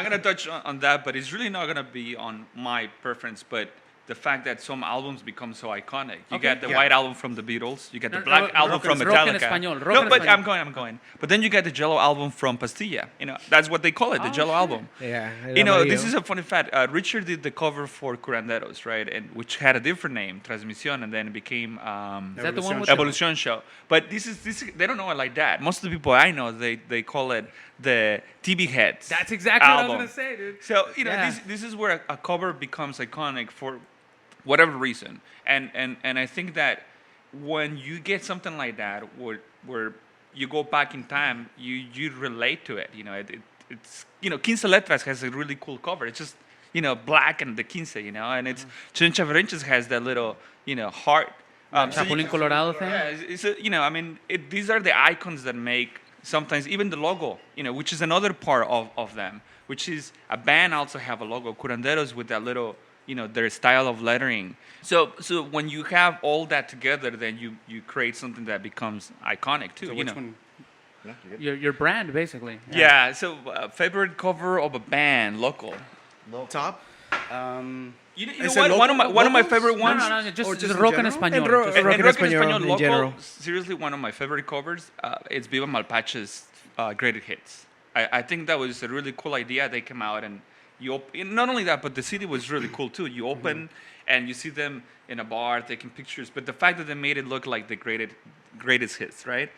F: gonna touch on that, but it's really not gonna be on my preference, but the fact that some albums become so iconic. You got the white album from the Beatles. You got the black album from
A: rock en
F: Metallica.
A: español, rock
F: No,
A: en
F: but
A: español.
F: I'm going. But then you got the Jello album from Pastilla. That's what they call it, the Jello album.
C: Yeah.
F: This is a funny fact. Richard did the cover for Curanderos, right? And which had a different name, Transmisión, and then it became
A: Is that the one with
F: Evolution Show. But this they don't know it like that. Most of the people I know, they call it the TV Heads.
A: That's exactly
F: album.
A: what I was gonna say, dude.
F: So
A: Yeah.
F: this is where a cover becomes iconic for whatever reason, and I think that when you get something like that, where you go back in time, you relate to it. It's 15 Letras has a really cool cover. It's just black and the 15, and it's Chincha Berrinches has that little heart.
A: Chapulín Colorado thing.
F: Yeah, these are the icons that make sometimes even the logo, which is another part of them, which is a band also have a logo. Curanderos with that little, their style of lettering. So when you have all that together, then you create something that becomes iconic too.
D: So which one?
E: No, you're good.
A: Your brand, basically.
F: Yeah. So favorite cover of a band, local.
D: Top.
F: You know
D: Is
F: what?
D: it
F: One of my
D: locals?
F: favorite ones.
A: No,
D: Or
A: just
D: just in
A: rock en
D: general?
A: español.
C: And
A: Just
C: rock en
F: Rock
C: español in
F: local,
C: general.
F: seriously, one of my favorite covers. It's Viva Malpache's Greatest Hits. I think that was a really cool idea. They came out and not only that, but the city was really cool too. You open and you see them in a bar taking pictures, but the fact that they made it look like the greatest hits, right?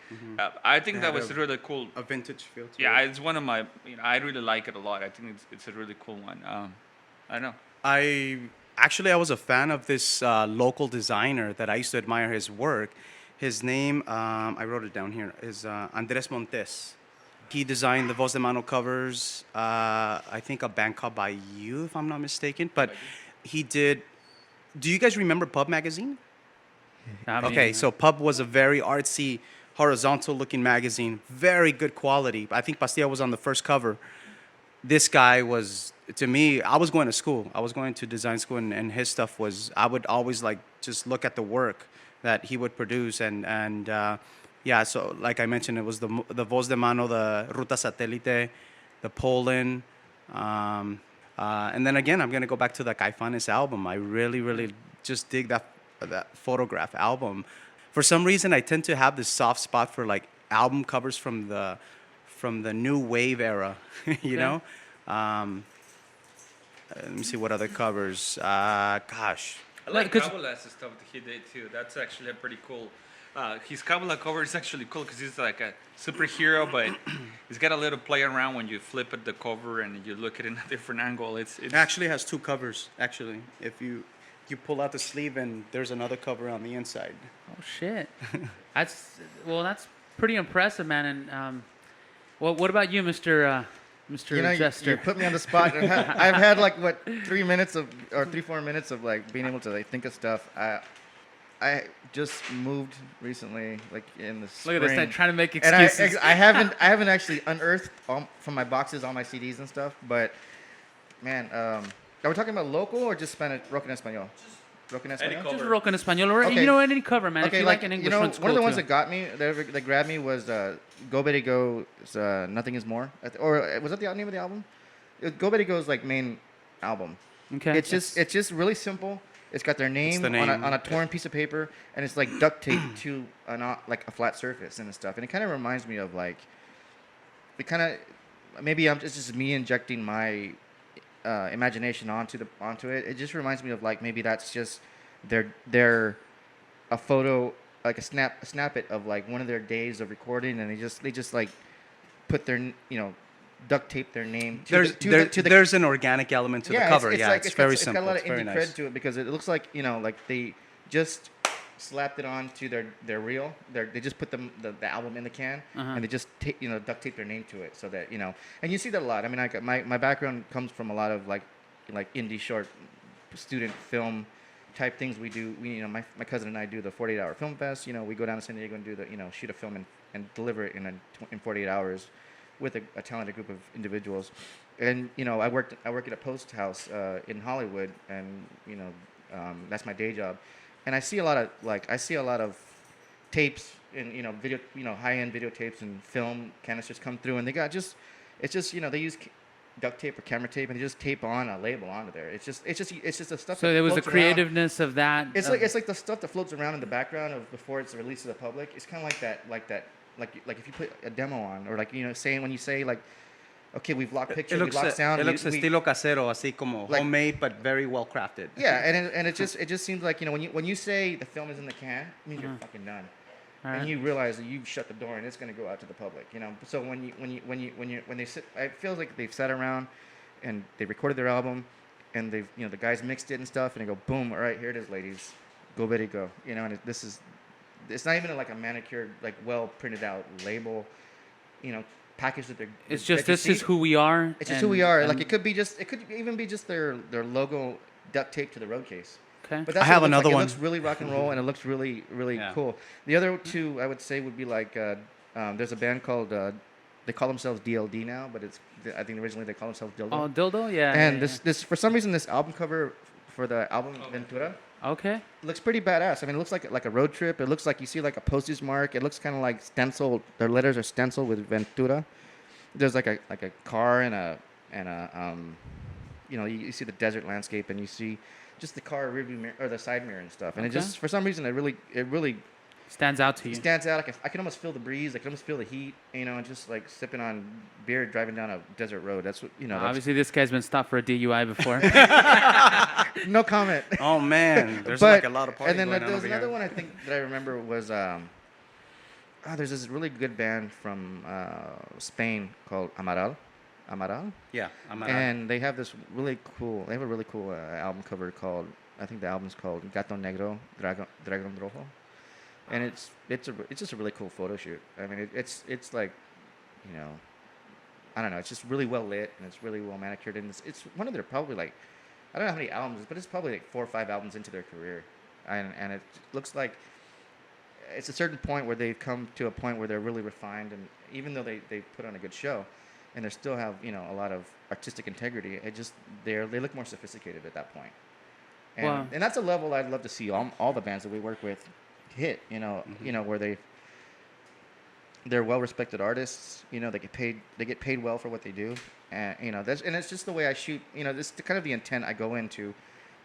F: I think that was really cool.
D: A vintage feel to
F: Yeah,
D: it.
F: it's one of my. I really like it a lot. I think it's a really cool one. I don't know.
D: I was a fan of this local designer that I used to admire his work. His name, I wrote it down here, is Andres Montes. He designed the Voz de Mano covers, I think a band called By You, if I'm not mistaken. But he did. Do you guys remember Pub magazine?
A: I mean,
D: Okay, so Pub was a very artsy, horizontal-looking magazine, very good quality. I think Pastilla was on the first cover. This guy was, to me, I was going to design school, and his stuff was, I would always just look at the work that he would produce, and yeah. So like I mentioned, it was the Voz de Mano, the Ruta Satélite, the Poland, and then again, I'm gonna go back to the Caifanes album. I really just dig that photograph album. For some reason, I tend to have this soft spot for like album covers from the new wave era, you know. Let me see what other covers. Gosh.
F: I like
A: 'cause-
F: Kabbalah's stuff that he did too. That's actually a pretty cool. His Kabbalah cover is actually cool because he's like a superhero, but he's got a little play around when you flip at the cover and you look at it in a different angle. It's
D: It actually has two covers. Actually, if you pull out the sleeve and there's another cover on the inside.
A: Oh shit. That's pretty impressive, man. And well, what about you, Mr. Jester?
E: You put me on the spot. I've had like 4 minutes of like being able to like think of stuff. I just moved recently, like in the spring.
A: Look at this, trying to make
E: And
A: excuses.
E: I haven't actually unearthed from my boxes all my CDs and stuff. But man, are we talking about local or just Spanish, rock en español? Rock en
F: Any
E: español.
F: cover.
A: Just rock en español, or
E: Okay.
A: you know, any cover, man. If
E: Okay,
A: you like an English one's
E: one of the
A: cool,
E: ones
A: too.
E: that got me, that grabbed me was Go Betty Go's Nothing Is More, or was that the name of the album? Go Betty Go's like main album.
A: Okay.
E: It's just really simple. It's got their name,
D: the name.
E: On a torn piece of paper, and it's like duct taped to like a flat surface and stuff. And it kind of reminds me of like, maybe it's just me injecting my imagination onto it. It just reminds me of like maybe that's just their a photo, like a snap it of like one of their days of recording, and they just like put their duct tape their name to the
D: There's an organic element to the cover. It's very simple.
E: It's got a lot of
D: very
E: indie
D: nice.
E: cred to it because it looks like like they just slapped it onto their reel. They just put the album in the can and they just duct tape their name to it so that and you see that a lot. I mean, my background comes from a lot of like indie short student film type things we do. My cousin and I do the 48-hour film fest. We go down to San Diego and do the shoot a film and deliver it in 48 hours with a talented group of individuals. And I work at a post house in Hollywood, and that's my day job. And I see a lot of tapes and video, high-end videotapes and film canisters come through, and they use duct tape or camera tape, and they just tape on a label onto there. It's just the stuff.
A: So
E: that
A: there was the
E: floats around.
A: creativeness of that.
E: It's like the stuff that floats around in the background of before it's released to the public. It's kind of like if you put a demo on, or saying when you say like, okay, we've locked picture, we've locked sound.
D: It looks estilo casero, así como
E: like-
D: homemade but very well crafted.
E: Yeah, and it just seems like when you say the film is in the can, it means you're fucking done.
A: All
E: And
A: right.
E: you realize that you've shut the door and it's going to go out to the public. So when they sit, it feels like they've sat around and they recorded their album, and they've the guys mixed it and stuff, and they go boom, all right, here it is, ladies, go Betty go. And it's not even like a manicured, like well printed out label, package that they're.
A: It's
E: that
A: just
E: you
A: this
E: see.
A: is who we are.
E: It's just who we are. Like it could even be just their logo duct taped to the road case.
A: Okay.
E: But that's
D: I have
E: what it looks
D: another
E: like.
D: one.
E: It looks really rock and roll, and it looks really, really
D: Yeah.
E: cool. The other two I would say would be like there's a band called they call themselves DLD now, but I think originally they called themselves Dildo.
A: Oh, dildo, yeah.
E: And
A: yeah,
E: this for some reason this album cover for the album Ventura
A: yeah. Okay.
E: looks pretty badass. I mean, it looks like a road trip. It looks like you see like a postage mark. It looks kind of like stenciled. Their letters are stenciled with Ventura. There's like a car and a you see the desert landscape, and you see just the car rearview mirror or the side mirror and stuff. And
A: Okay.
E: it just for some reason it really
A: Stands out to you.
E: stands out. I can almost feel the breeze. I can almost feel the heat. And just like sipping on beer, driving down a desert road. That's what that's-
A: Obviously, this guy's been stopped for a DUI before.
E: no comment.
D: Oh man, there's
E: But-
D: like a lot of party
E: And then
D: going
E: there
D: on
E: was
D: over
E: another
D: here.
E: one I think that I remember was there's this really good band from Spain called Amaral.
D: Yeah, I'm
E: And they have this really cool. They have a really cool album cover called. I think the album's called Gato Negro, Dragón Rojo, and it's just a really cool photo shoot. I mean, it's like, I don't know. It's just really well lit, and it's really well manicured, and it's one of their probably like, I don't know how many albums, but it's probably like 4 or 5 albums into their career, and it looks like it's a certain point where they've come to a point where they're really refined, and even though they put on a good show, and they still have a lot of artistic integrity, they look more sophisticated at that point. And,
A: Wow.
E: and that's a level I'd love to see all the bands that we work with hit. Where they're well-respected artists. They get paid well for what they do, and it's just the way I shoot. This is kind of the intent I go into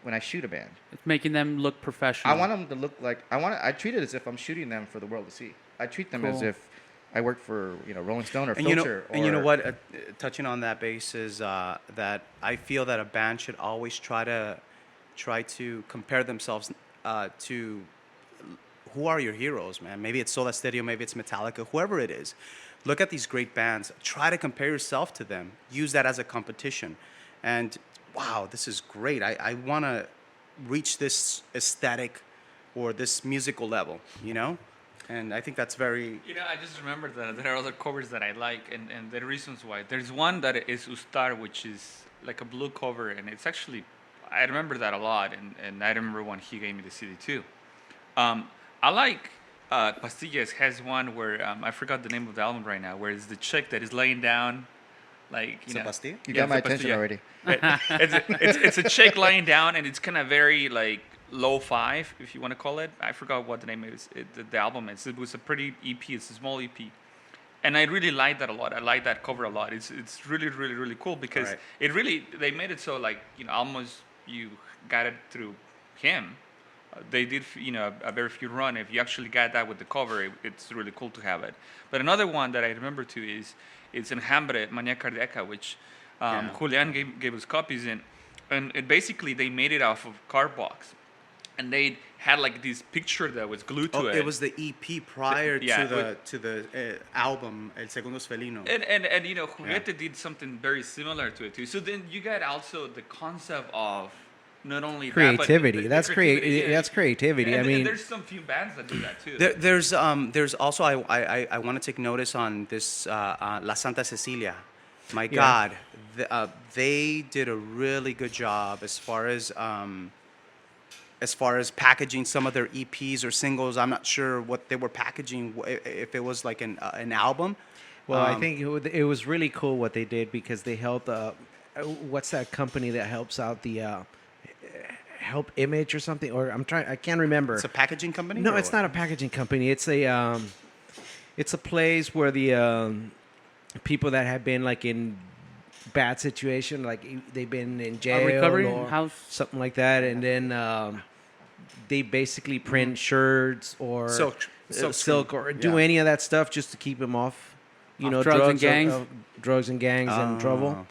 E: when I shoot a band.
A: It's making them look professional.
E: I want them to look like I treat it as if I'm shooting them for the world to see. I treat them as if I work for Rolling Stone or Filter.
D: And you know what? Touching on that basis, that I feel that a band should always try to compare themselves to who are your heroes, man. Maybe it's Soda Stereo, maybe it's Metallica, whoever it is. Look at these great bands. Try to compare yourself to them. Use that as a competition. And wow, this is great. I want to reach this aesthetic or this musical level, And I think that's very...
F: I just remembered that there are other covers that I like, and the reasons why. There's one that is Ustar, which is like a blue cover, and it's actually... I remember that a lot, and I remember when he gave me the CD too. I like Pastillas has one where I forgot the name of the album right now, where it's the chick that is laying down, like
D: Pastilla?
E: You got my attention already.
F: It's a chick laying down, and it's kind of very like lo-fi, if you want to call it. I forgot what the name is. The album is. It was a pretty EP. It's a small EP, and I really like that a lot. I like that cover a lot. It's really really really cool because they made it so like almost you got it through him. They did, a very few run. If you actually got that with the cover, it's really cool to have it. But another one that I remember too is it's Enjambre, Mania Cardíaca, which Julian gave us copies in. And it basically, they made it off of cardbox. And they had like this picture that was glued to it.
D: It was the EP prior to the album, El Segundo Felino.
F: And Juliette did something very similar to it too. So then you got also the concept of not only
C: creativity.
F: That's creativity.
C: That's creativity.
F: And there's some few bands that do that too.
D: There's also I want to take notice on this La Santa Cecilia. My God, they did a really good job as far as packaging some of their EPs or singles. I'm not sure what they were packaging, if it was like an album.
C: Well, I think it was really cool what they did because they helped. What's that company that helps out the Help Image or something? Or I can't remember.
D: It's a packaging company?
C: No, it's not a packaging company. It's a place where the people that have been like in bad situation, like they've been in jail
A: recovery
C: or
A: house,
C: something like that, and then they basically print shirts or silk or do any of that stuff just to keep them off,
A: drugs and gangs,
C: and trouble.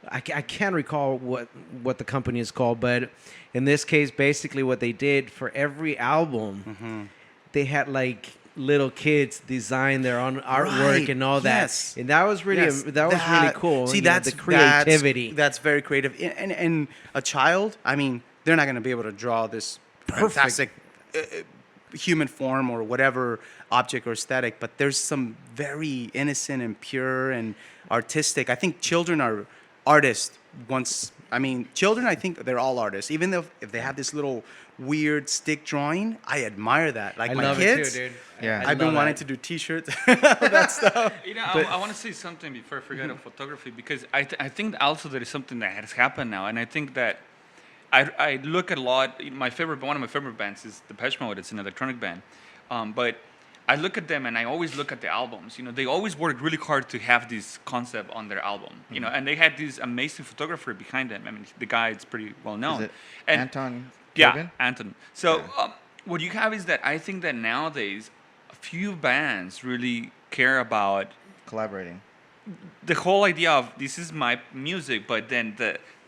C: I can't recall what the company is called, but in this case, basically what they did for every album, they had like little kids design their own artwork and all that, and that was really really cool.
D: See,
C: that's the creativity.
D: That's very creative, and a child. I mean, they're not going to be able to draw this fantastic human form or whatever object or aesthetic, but there's some very innocent and pure and artistic. I think children are artists. Children, I think they're all artists, even though if they have this little weird stick drawing. I admire that. Like my kids,
C: it too, dude.
E: Yeah,
D: I've been wanting to do T-shirts, that stuff.
F: I want to say something before I forget of photography, because I think also there is something that has happened now, and I think that I look at a lot. One of my favorite bands is Depeche Mode. It's an electronic band, but I look at them and I always look at the albums. They always worked really hard to have this concept on their album. And they had this amazing photographer behind them. I mean, the guy is pretty well known.
E: Is it Anton?
F: Yeah, Anton. So what you have is that I think that nowadays a few bands really care about
E: collaborating.
F: The whole idea of this is my music, but then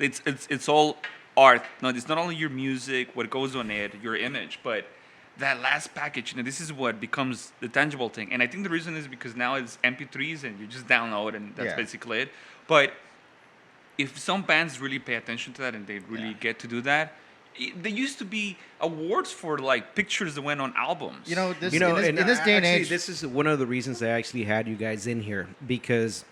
F: it's all art. No, it's not only your music, what goes on it, your image, but that last package, this is what becomes the tangible thing. And I think the reason is because now it's MP3s and you just download and that's basically it. But if some bands really pay attention to that and they really get to do that, there used to be awards for like pictures that went on albums.
E: In this day and age,
C: this is one of the reasons I actually had you guys in here, because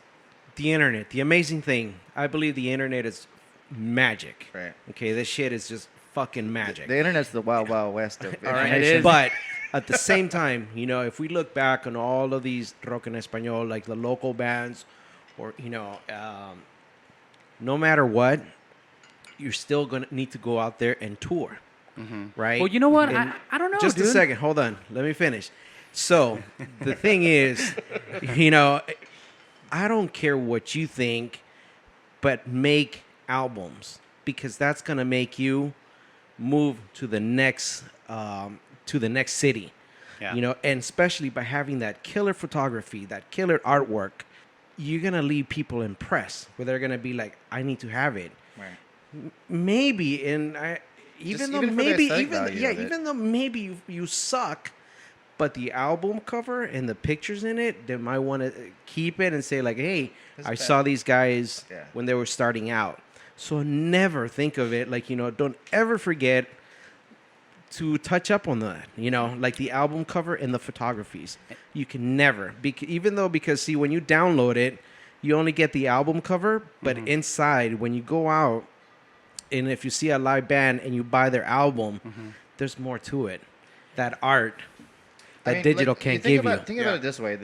C: the internet, the amazing thing, I believe the internet is magic.
E: Right.
C: Okay, this shit is just fucking magic.
E: The internet's the wild, wild west of
C: all right, it is. But at the same time, if we look back on all of these rock en español, like the local bands, or no matter what, you're still gonna need to go out there and tour. right?
A: Well, you know what?
C: And
A: I don't know,
C: Just
A: dude.
C: a second. Hold on. Let me finish. So the thing is, I don't care what you think, but make albums because that's gonna make you move to the next city.
G: Yeah.
C: And especially by having that killer photography, that killer artwork, you're gonna leave people impressed. Where they're gonna be like, I need to have it.
E: Right.
C: Maybe, and even though
E: even for the
C: maybe
E: aesthetic value of it.
C: even though maybe you suck, but the album cover and the pictures in it, they might want to keep it and say like, hey,
E: That's
C: I
E: bad.
C: saw these guys
E: Yeah.
C: when they were starting out. So never think of it like, don't ever forget to touch up on that, like the album cover and the photographies. You can never, because see, when you download it, you only get the album cover, but inside, when you go out, and if you see a live band and you buy their album, there's more to it. That art, that
E: I mean,
C: digital
E: like,
C: can't
E: think
C: give
E: about,
C: you.
E: Think about it this way.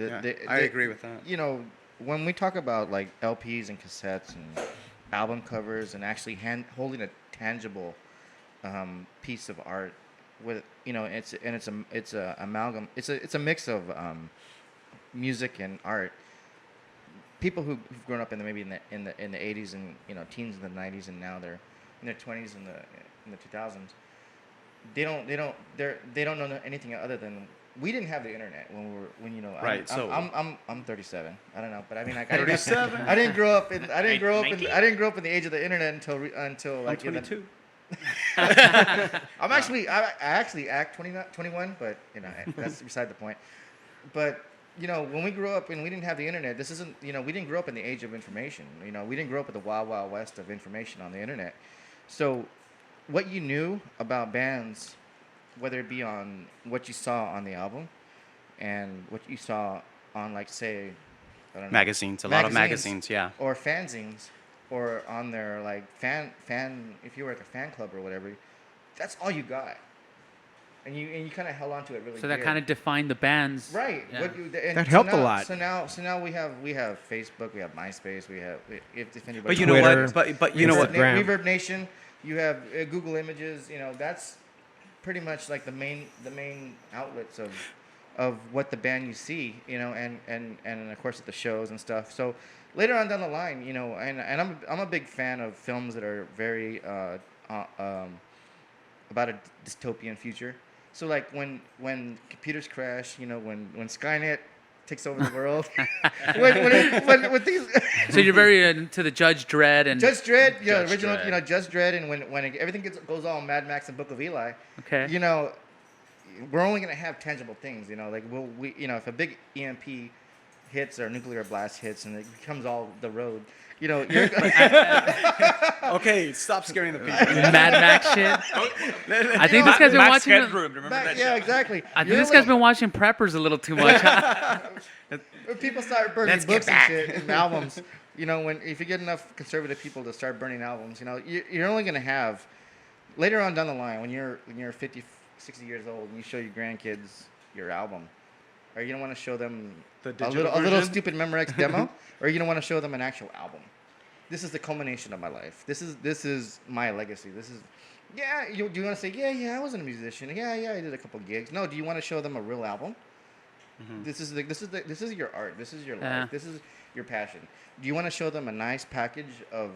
D: I agree with that.
E: When we talk about like LPs and cassettes and album covers and actually holding a tangible piece of art with it's a amalgam. It's a mix of music and art. People who've grown up in the 80s and teens in the 90s and now they're in their 20s in the 2000s. They don't know anything other than we didn't have the internet
G: Right,
E: I'm 37. I don't know, but I mean like
D: 37?
E: I didn't grow up in the age of the internet until like
D: I'm 22.
E: I actually act 21, but that's beside the point. But when we grew up and we didn't have the internet, this isn't we didn't grow up in the age of information. We didn't grow up in the wild west of information on the internet. So what you knew about bands, whether it be on what you saw on the album and what you saw on like say I don't know,
G: Magazines, a lot of magazines, yeah.
E: or fanzines, or on their like fan if you were at a fan club or whatever, that's all you got, and you kind of held on to it really.
A: So that
E: dear.
A: kind of defined the bands.
E: Right.
A: Yeah.
C: That helped a lot.
E: So now we have Facebook, we have MySpace, if anybody.
G: But you know
C: Twitter,
G: what? But you know what?
C: Instagram.
E: Reverb Nation, you have Google Images. That's pretty much like the main outlets of what the band you see. And of course at the shows and stuff. So later on down the line, and I'm a big fan of films that are very about a dystopian future. So like when computers crash, when Skynet takes over the world, when things.
A: So you're very into the Judge Dredd and
E: Judge Dredd,
G: Judge
E: original,
G: Dredd.
E: Judge Dredd, and when everything goes all Mad Max and Book of Eli,
A: Okay.
E: we're only gonna have tangible things, like if a big EMP hits or nuclear blast hits and it becomes all the road, you're
G: Okay, stop scaring the people.
A: Mad Max shit. I think this guy's been
F: Max
A: watching.
F: Headroom, remember that
E: yeah,
F: show?
E: exactly.
A: I think this guy's been watching Preppers a little too much.
E: When people start burning books and shit and albums, if you get enough conservative people to start burning albums, you're only gonna have later on down the line when you're 50, 60 years old and you show your grandkids your album. Are you gonna want to show them
G: The
E: a
G: digital
E: little
G: version?
E: stupid Memorex demo, or are you gonna want to show them an actual album? This is the culmination of my life. This is my legacy. This is, do you want to say, I wasn't a musician. Yeah, I did a couple gigs. No, do you want to show them a real album? Mm-hmm. This is your art. This is your life. This is your passion. Do you want to show them a nice package of,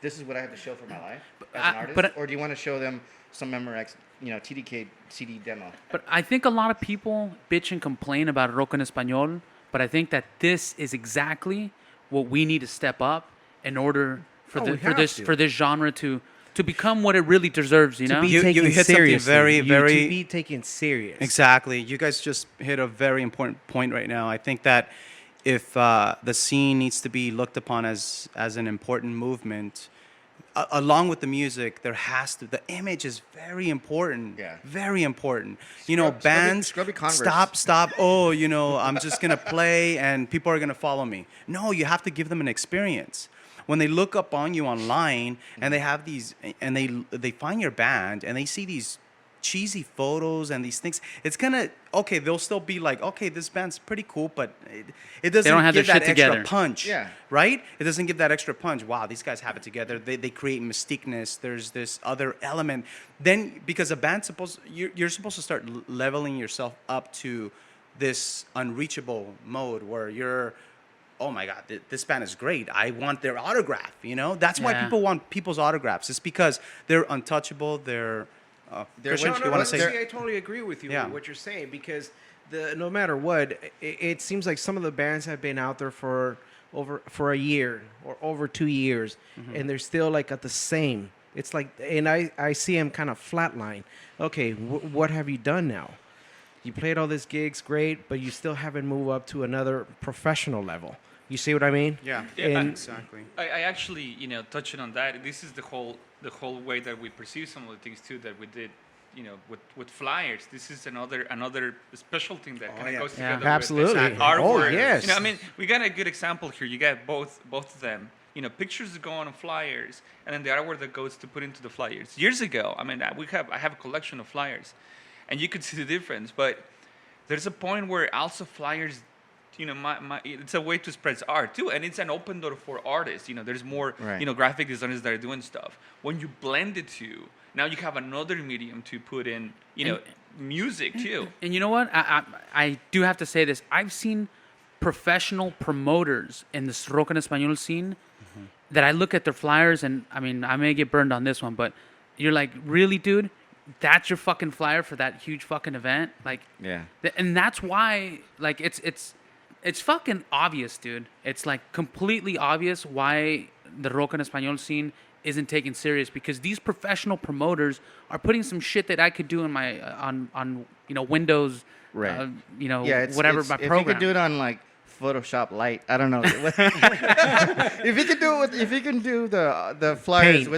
E: this is what I have to show for my life as an artist, or do you want to show them some Memorex, TDK CD demo?
A: But I think a lot of people bitch and complain about rock en español, but I think that this is exactly what we need to step up in order for this genre to become what it really deserves.
C: To be
G: You
C: taken
G: hit something
C: seriously.
G: very, very-
C: to be taken serious.
G: Exactly. You guys just hit a very important point right now. I think that if the scene needs to be looked upon as an important movement, along with the music, the image is very important.
E: Yeah.
G: Very important.
E: Bands.
G: Bands, stop. Oh, I'm just going to play and people are going to follow me. No, you have to give them an experience. When they look up on you online and they have these, and they find your band and they see these cheesy photos and these things, it's gonna they'll still be like, okay, this band's pretty cool, but it doesn't
A: don't have
G: give
A: their
G: that
A: shit
G: extra
A: together.
G: punch.
E: Yeah.
G: Right? It doesn't give that extra punch. Wow, these guys have it together. They create mystiqueness. There's this other element. Then because a band's you're supposed to start leveling yourself up to this unreachable mode where you're, oh my God, this band is great. I want their autograph. That's why
A: Yeah.
G: people want people's autographs. It's because they're untouchable. They're Christian,
E: what-
G: you want to say?
C: I totally agree with you
G: Yeah.
C: with what you're saying because no matter what, it seems like some of the bands have been out there for a year or over 2 years, and they're still like at the same. It's like, and I see them kind of flatline. Okay, what have you done now? You played all these gigs, great, but you still haven't moved up to another professional level. You see what I mean?
G: Yeah,
C: And
G: exactly.
F: I actually, touching on that, this is the whole way that we perceive some of the things too that we did, with flyers. This is another special thing that kind of goes
C: Yeah,
F: together.
C: absolutely.
F: With artwork.
C: Oh, yes.
F: I mean, we got a good example here. You got both of them. Pictures that go on flyers, and then the artwork that goes to put into the flyers. Years ago, I mean, I have a collection of flyers, and you could see the difference. But there's a point where also flyers, it's a way to spread art too, and it's an open door for artists. There's more,
E: Right.
F: Graphic designers that are doing stuff. When you blend the two, now you have another medium to put in, music too.
A: And you know what? I do have to say this. I've seen professional promoters in this rock en español scene that I look at their flyers, and I mean, I may get burned on this one, but you're like, really, dude? That's your fucking flyer for that huge fucking event? Like,
E: Yeah.
A: and that's why, like, it's fucking obvious, dude. It's like completely obvious why the rock en español scene isn't taken serious, because these professional promoters are putting some shit that I could do in my on Windows,
E: Right.
A: whatever my
E: if you
A: program.
E: could do it on like Photoshop Lite, I don't know. if you could do it if you can do the flyers
C: Paint.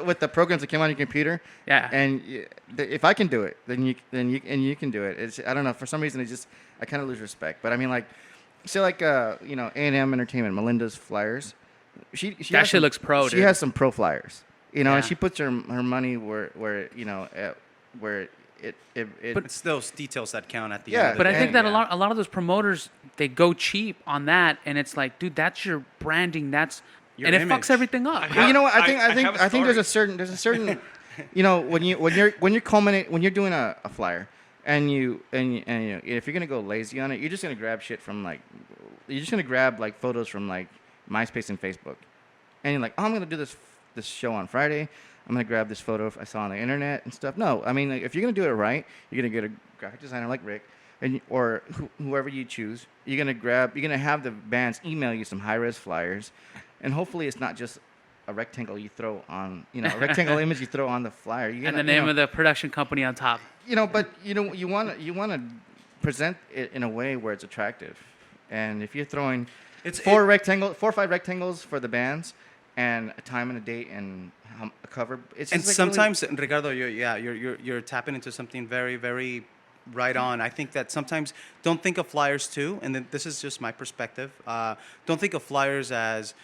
E: with the programs that came on your computer,
A: Yeah.
E: and if I can do it, then you can do it. I don't know, for some reason I kind of lose respect. But I mean, like, say like A&M Entertainment, Melinda's flyers. She
A: That
E: has
A: shit
E: some-
A: looks pro,
E: She
A: dude.
E: has some pro flyers,
A: Yeah.
E: and she puts her money where it
G: It's those details that count at the
E: Yeah,
G: end. Of
A: But
G: the
A: I
G: day.
A: think that
E: Yeah.
A: a lot of those promoters, they go cheap on that, and it's like, dude, that's your branding. That's
G: Your
A: and it
G: image.
A: fucks everything up.
E: Well, you know what?
F: I have a
E: There's a certain when you're doing a flyer and if you're gonna go lazy on it, you're just gonna grab shit from like photos from like MySpace and Facebook, and you're like, oh, I'm gonna do this show on Friday. I'm gonna grab this photo I saw on the internet and stuff. No, I mean, like, if you're gonna do it right, you're gonna get a graphic designer like Rick, or whoever you choose. You're gonna have the bands email you some high-res flyers, and hopefully it's not just a rectangle you throw on, a rectangle image you throw on the flyer.
A: And the name of the production company on top.
E: But you want to present it in a way where it's attractive, and if you're throwing four or five rectangles for the bands, and a time and a date and a cover, it's
G: And
E: just like
G: sometimes, Ricardo, you're tapping into something very, very right on. I think that sometimes don't think of flyers too, and then this is just my perspective. Don't think of flyers as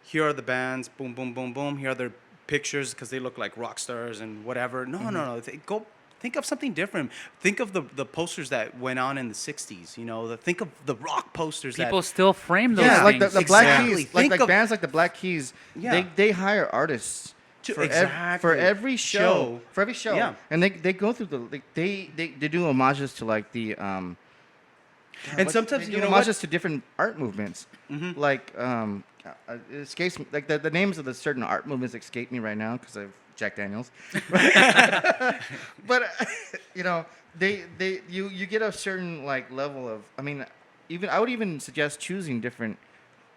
G: here are the bands, boom, boom, boom, boom. Here are their pictures because they look like rock stars and whatever. No. Go think of something different. Think of the posters that went on in the '60s. Think of the rock posters.
A: People still frame those
E: Yeah, like
A: things.
E: the Black
G: Exactly.
E: Keys, like
G: Think of-
E: bands like the Black Keys.
G: Yeah.
E: They hire artists for
G: Exactly.
E: every show. For every show,
G: Yeah.
E: and they go through they do homages to like the
G: And sometimes,
E: they
G: you
E: do
G: know
E: homages
G: what?
E: to different art movements. Like it escapes me, like the names of the certain art movements escape me right now because of Jack Daniels. But you get a certain like level of, I mean, I would even suggest choosing different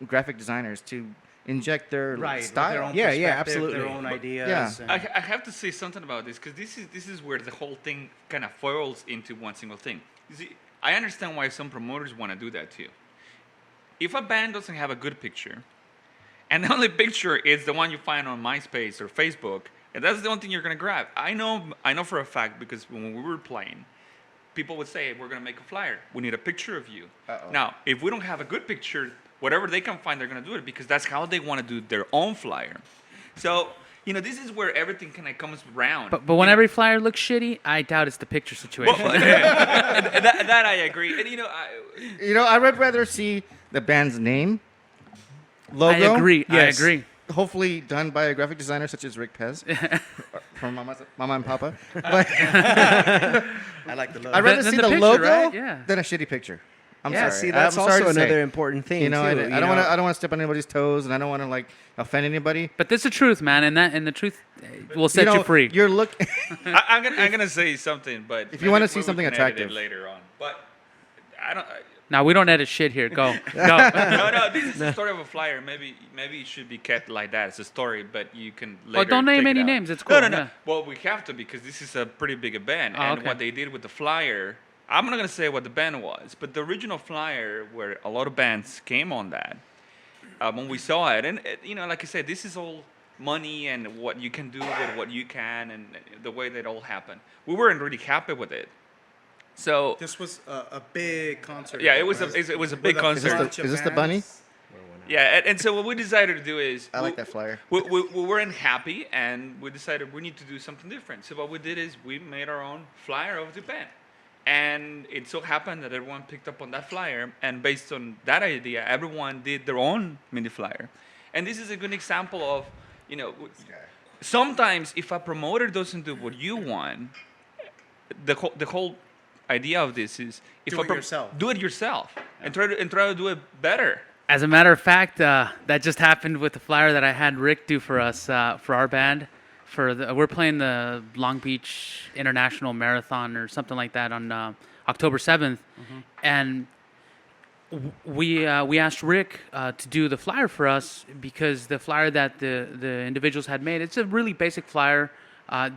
E: graphic designers to inject their style.
G: Their own
C: Yeah, yeah,
G: perspective,
C: absolutely.
G: Their own ideas.
E: Yeah.
G: and-
F: I have to say something about this because this is where the whole thing kind of foils into one single thing. You see, I understand why some promoters want to do that too. If a band doesn't have a good picture, and the only picture is the one you find on MySpace or Facebook, and that's the only thing you're gonna grab. I know for a fact because when we were playing, people would say, "We're gonna make a flyer. We need a picture of you." Now, if we don't have a good picture, whatever they can find, they're gonna do it because that's how they want to do their own flyer. So this is where everything kind of comes round.
A: But when every flyer looks shitty, I doubt it's the picture situation.
F: Well, that I agree. And
E: I would rather see the band's name, logo.
A: I agree.
C: Yes.
A: I agree.
E: Hopefully done by a graphic designer such as Rick Pez from Mama and Papa. But
G: I like the logo.
E: I'd rather
A: Than
E: see
A: the
E: the
A: picture,
E: logo
A: right? Yeah.
E: than a shitty picture. I'm
C: Yeah,
E: sorry.
C: see, that's
E: I'm sorry
C: also
E: to say.
C: another important thing. too,
E: I don't want to step on anybody's toes, and I don't want to like offend anybody.
A: But this is the truth, man, and the truth will set you free.
E: You're looking.
F: I'm gonna say something, but
E: If you wanna
F: maybe
E: see
F: we
E: something
F: can edit it
E: attractive.
F: later on. But I don't.
A: Now we don't edit shit here. Go.
F: No. This is the story of a flyer. Maybe it should be kept like that. It's a story, but you can later.
A: Well, don't name
F: take it
A: any
F: out.
A: names. It's cool.
F: No.
A: Yeah.
F: Well, we have to because this is a pretty big event,
A: Oh,
F: and
A: okay.
F: what they did with the flyer. I'm not gonna say what the band was, but the original flyer, where a lot of bands came on that, when we saw it, and like I said, this is all money and what you can do with what you can, and the way that all happened. We weren't really happy with it. So
G: This was a big concert.
F: yeah, it was a big concert.
E: Is this the bunny?
F: Yeah, and so what we decided to do is
E: I like that flyer.
F: we weren't happy, and we decided we need to do something different. So what we did is we made our own flyer of the band. And it so happened that everyone picked up on that flyer, and based on that idea, everyone did their own mini flyer. And this is a good example of, sometimes if a promoter doesn't do what you want, the whole idea of this is if
G: Do it yourself.
F: Do it yourself, and try to do it better.
A: As a matter of fact, that just happened with the flyer that I had Rick do for us for our band. We're playing the Long Beach International Marathon or something like that on October 7th, and we asked Rick to do the flyer for us because the flyer that the individuals had made, it's a really basic flyer.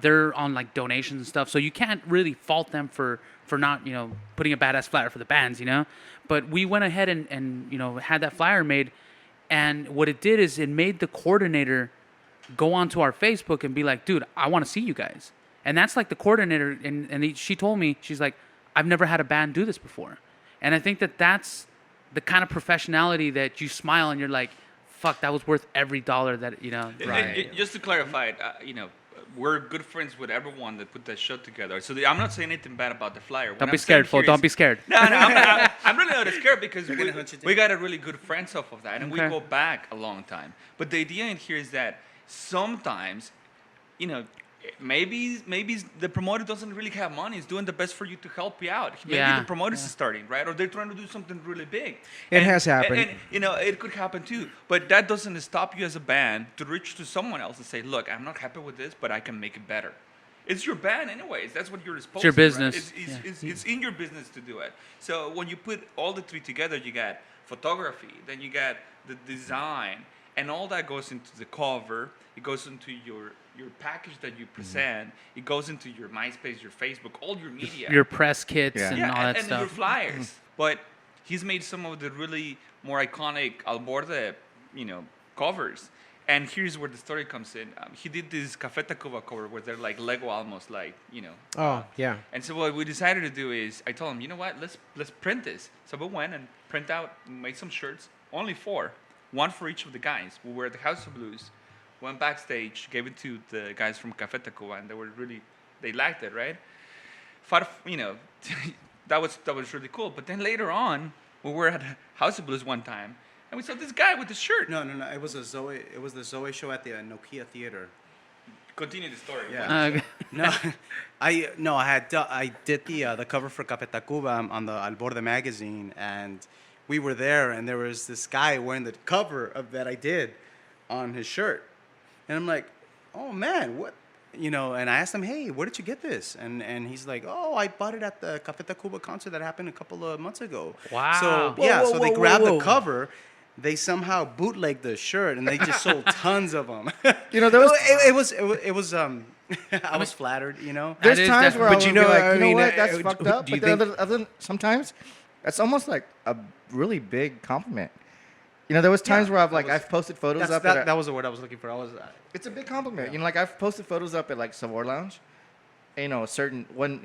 A: They're on like donations and stuff, so you can't really fault them for not putting a badass flyer for the bands, But we went ahead and had that flyer made, and what it did is it made the coordinator go onto our Facebook and be like, dude, I want to see you guys. And that's like the coordinator. And she told me, she's like, I've never had a band do this before. And I think that's the kind of professionality that you smile and you're like, fuck, that was worth every dollar that,
F: And just to clarify, we're good friends with everyone that put that show together. So I'm not saying anything bad about the flyer.
A: Don't be scared, fool. Don't be scared.
F: No, I'm really not scared because we got a really good friends off of that, and we go back a long time. But the idea in here is that sometimes, maybe the promoter doesn't really have money. He's doing the best for you to help you out. Maybe the promoter is starting, right? Or they're trying to do something really big.
C: It has happened.
F: And, it could happen too. But that doesn't stop you as a band to reach to someone else and say, look, I'm not happy with this, but I can make it better. It's your band anyways. That's what you're supposed to do.
A: It's your business.
F: Right? It's in your business to do it. So when you put all the three together, you got photography, then you got the design, and all that goes into the cover. It goes into your package that you present. It goes into your MySpace, your Facebook, all your media.
A: Your press kits and all that
F: and
A: stuff.
F: your flyers. But he's made some of the really more iconic Al Borde, covers. And here's where the story comes in. He did this Café Tacuba cover where they're like Lego almost, like,
C: Oh, yeah.
F: And so what we decided to do is, I told him, you know what, let's print this. So we went and made some shirts, only 4. One for each of the guys. We were at the House of Blues, went backstage, gave it to the guys from Café Tacuba, and they liked it, right? That was really cool. But then later on, we were at House of Blues one time, and we saw this guy with the shirt.
G: No. It was the Zoe show at the Nokia Theater.
F: Continue the story.
G: Yeah. I did the cover for Café Tacuba on the Al Borde magazine, and we were there, and there was this guy wearing the cover of that I did on his shirt. And I'm like, oh, man, what? And I asked him, hey, where did you get this? And he's like, oh, I bought it at the Café Tacuba concert that happened a couple of months ago.
A: Wow.
G: So, so they grabbed the cover. They somehow bootlegged the shirt, and they just sold tons of them.
E: There was...
G: It was I was flattered,
E: There's times where I was
C: what?
E: That's fucked up.
C: Do you
E: But
C: think...
E: other sometimes, that's almost like a really big compliment. There was times where I've posted photos up.
G: That was the word I was looking for.
E: It's a big compliment. I've posted photos up at like Savoy Lounge. A certain when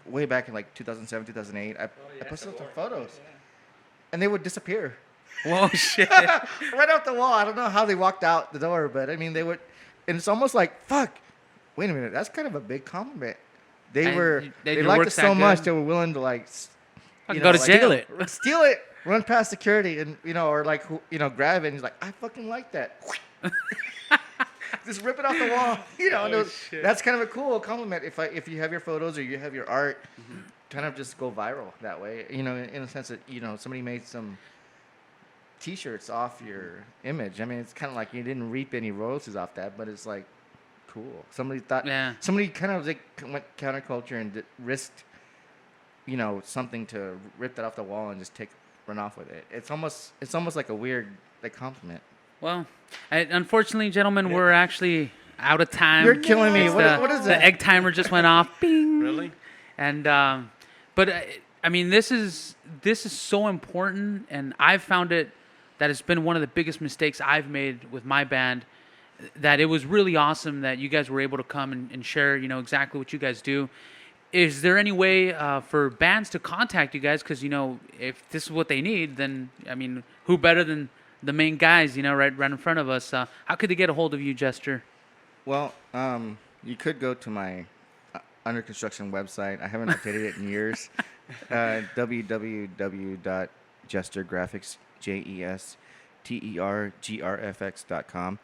E: way back in like 2007, 2008, I posted up the photos, and they would disappear.
A: Whoa, shit.
E: Right off the wall. I don't know how they walked out the door, but I mean, they would. and it's almost like, fuck, wait a minute, that's kind of a big compliment. They
A: your
E: liked
A: work's
E: it
A: that
E: so much
A: good?
E: they were willing to like,
A: Go to jail.
E: steal it, run past security, and or like grab it. And he's like, I fucking like that. Just rip it off the wall. That's kind of a cool compliment. If you have your photos or you have your art, kind of just go viral that way. In a sense that somebody made some T-shirts off your image. I mean, it's kind of like you didn't reap any royalties off that, but it's like cool. Somebody kind of like went counterculture and risked something to rip that off the wall and just run off with it. It's almost like a weird compliment.
A: Well, unfortunately, gentlemen, we're actually out of time.
E: You're killing me. What is that?
A: The egg timer just went off. Bing.
F: Really?
A: And but I mean, this is so important, and I've found it that it's been one of the biggest mistakes I've made with my band. That it was really awesome that you guys were able to come and share, exactly what you guys do. Is there any way for bands to contact you guys? Because if this is what they need, then I mean, who better than the main guys, right in front of us? How could they get a hold of you, Jester?
E: Well, you could go to my under construction website. I haven't updated it in years. www.jestergraphics, JESTERGRFX.com.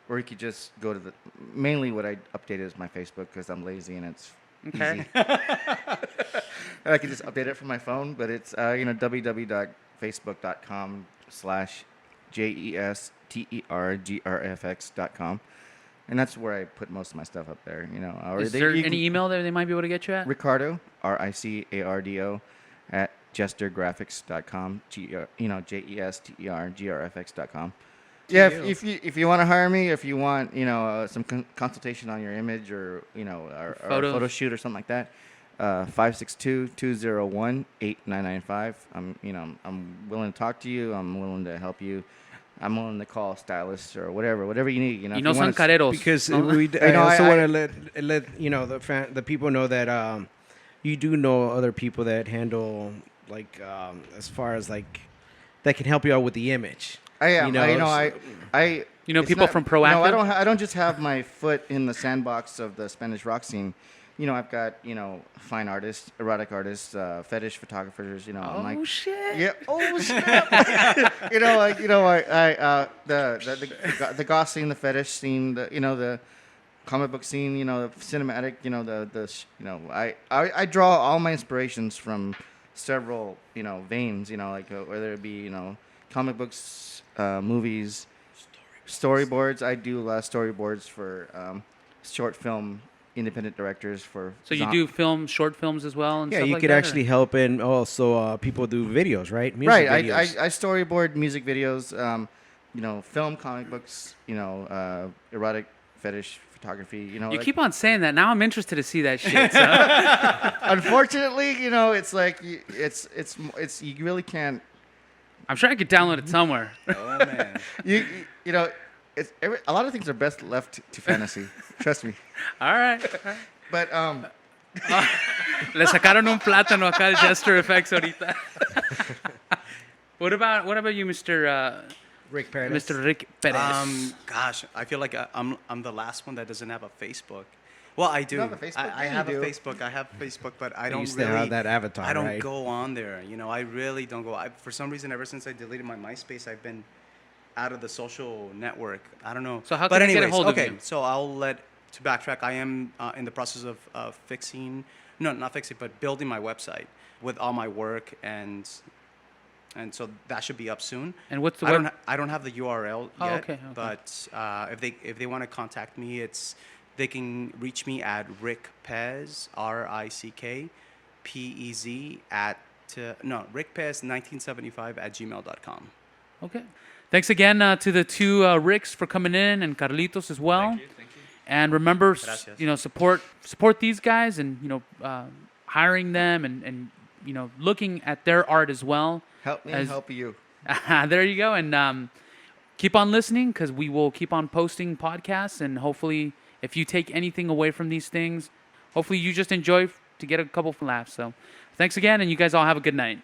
E: Or you could just go to mainly what I updated is my Facebook because I'm lazy and it's easy. I could just update it from my phone, but it's www.facebook.com/JESTERGRFX.com. And that's where I put most of my stuff up there.
A: Is there any email that they might be able to get you at?
E: Ricardo, RICARDO, at jestergraphics.com, JESTERGRFX.com. Yeah, if you want to hire me, if you want some consultation on your image or or a photo shoot or something like that, 562-201-8995. I'm willing to talk to you. I'm willing to help you. I'm willing to call stylists or whatever you need.
A: Son careros.
C: Because
A: No?
C: I also want to let the people know that you do know other people that handle as far as that can help you out with the image.
E: I am.
A: People from Proactive.
E: No, I don't just have my foot in the sandbox of the Spanish rock scene. I've got fine artists, erotic artists, fetish photographers.
A: Oh shit!
E: Yeah. Oh snap! The goth scene, the fetish scene, the comic book scene. The cinematic. I draw all my inspirations from several veins. Whether it be comic books, movies, storyboards. I do a lot of storyboards for short film independent directors for.
A: So you do short films as well, and
C: yeah,
A: stuff
C: you
A: like
C: could
A: that,
C: actually help, and also people do videos, right?
E: Music
C: videos.
E: I storyboard music videos, film, comic books, erotic fetish photography.
A: You keep on saying that. Now I'm interested to see that shit. So.
E: Unfortunately, it's like it's you really can't.
A: I'm sure I could download it somewhere.
F: Oh man.
E: It's a lot of things are best left to fantasy. Trust me.
A: All right.
E: But
A: Le sacaron un plátano acá al Jester GRFX ahorita. What about you, Mr.
C: Rick Perez?
A: Mr. Rick Perez.
G: Gosh, I feel like I'm the last one that doesn't have a Facebook. Well, I do.
E: You have a Facebook?
G: I
E: Yeah,
G: have a
E: you do.
G: Facebook. I have Facebook, but I
C: You
G: don't
C: still
G: really
C: have that avatar,
G: I don't
C: right?
G: go on there. I really don't go. For some reason, ever since I deleted my MySpace, I've been out of the social network. I don't know.
A: So how
G: but
A: can I get a
G: anyways,
A: hold of
G: okay,
A: you?
G: so to backtrack, I am in the process of not fixing, but building my website with all my work, and so that should be up soon.
A: And what's the
G: I don't have the URL yet.
A: Okay.
G: But if they want to contact me, they can reach me at Rick Pez, RICKPEZ rickpez1975 @gmail.com.
A: Okay. Thanks again to the two Ricks for coming in, and Carlitos as well.
F: Thank you.
A: And remember,
G: Gracias.
A: support these guys, and hiring them, and looking at their art as well.
E: help me help you.
A: There you go. And keep on listening, because we will keep on posting podcasts, and hopefully, if you take anything away from these things, hopefully you just enjoy to get a couple of laughs. So thanks again, and you guys all have a good night.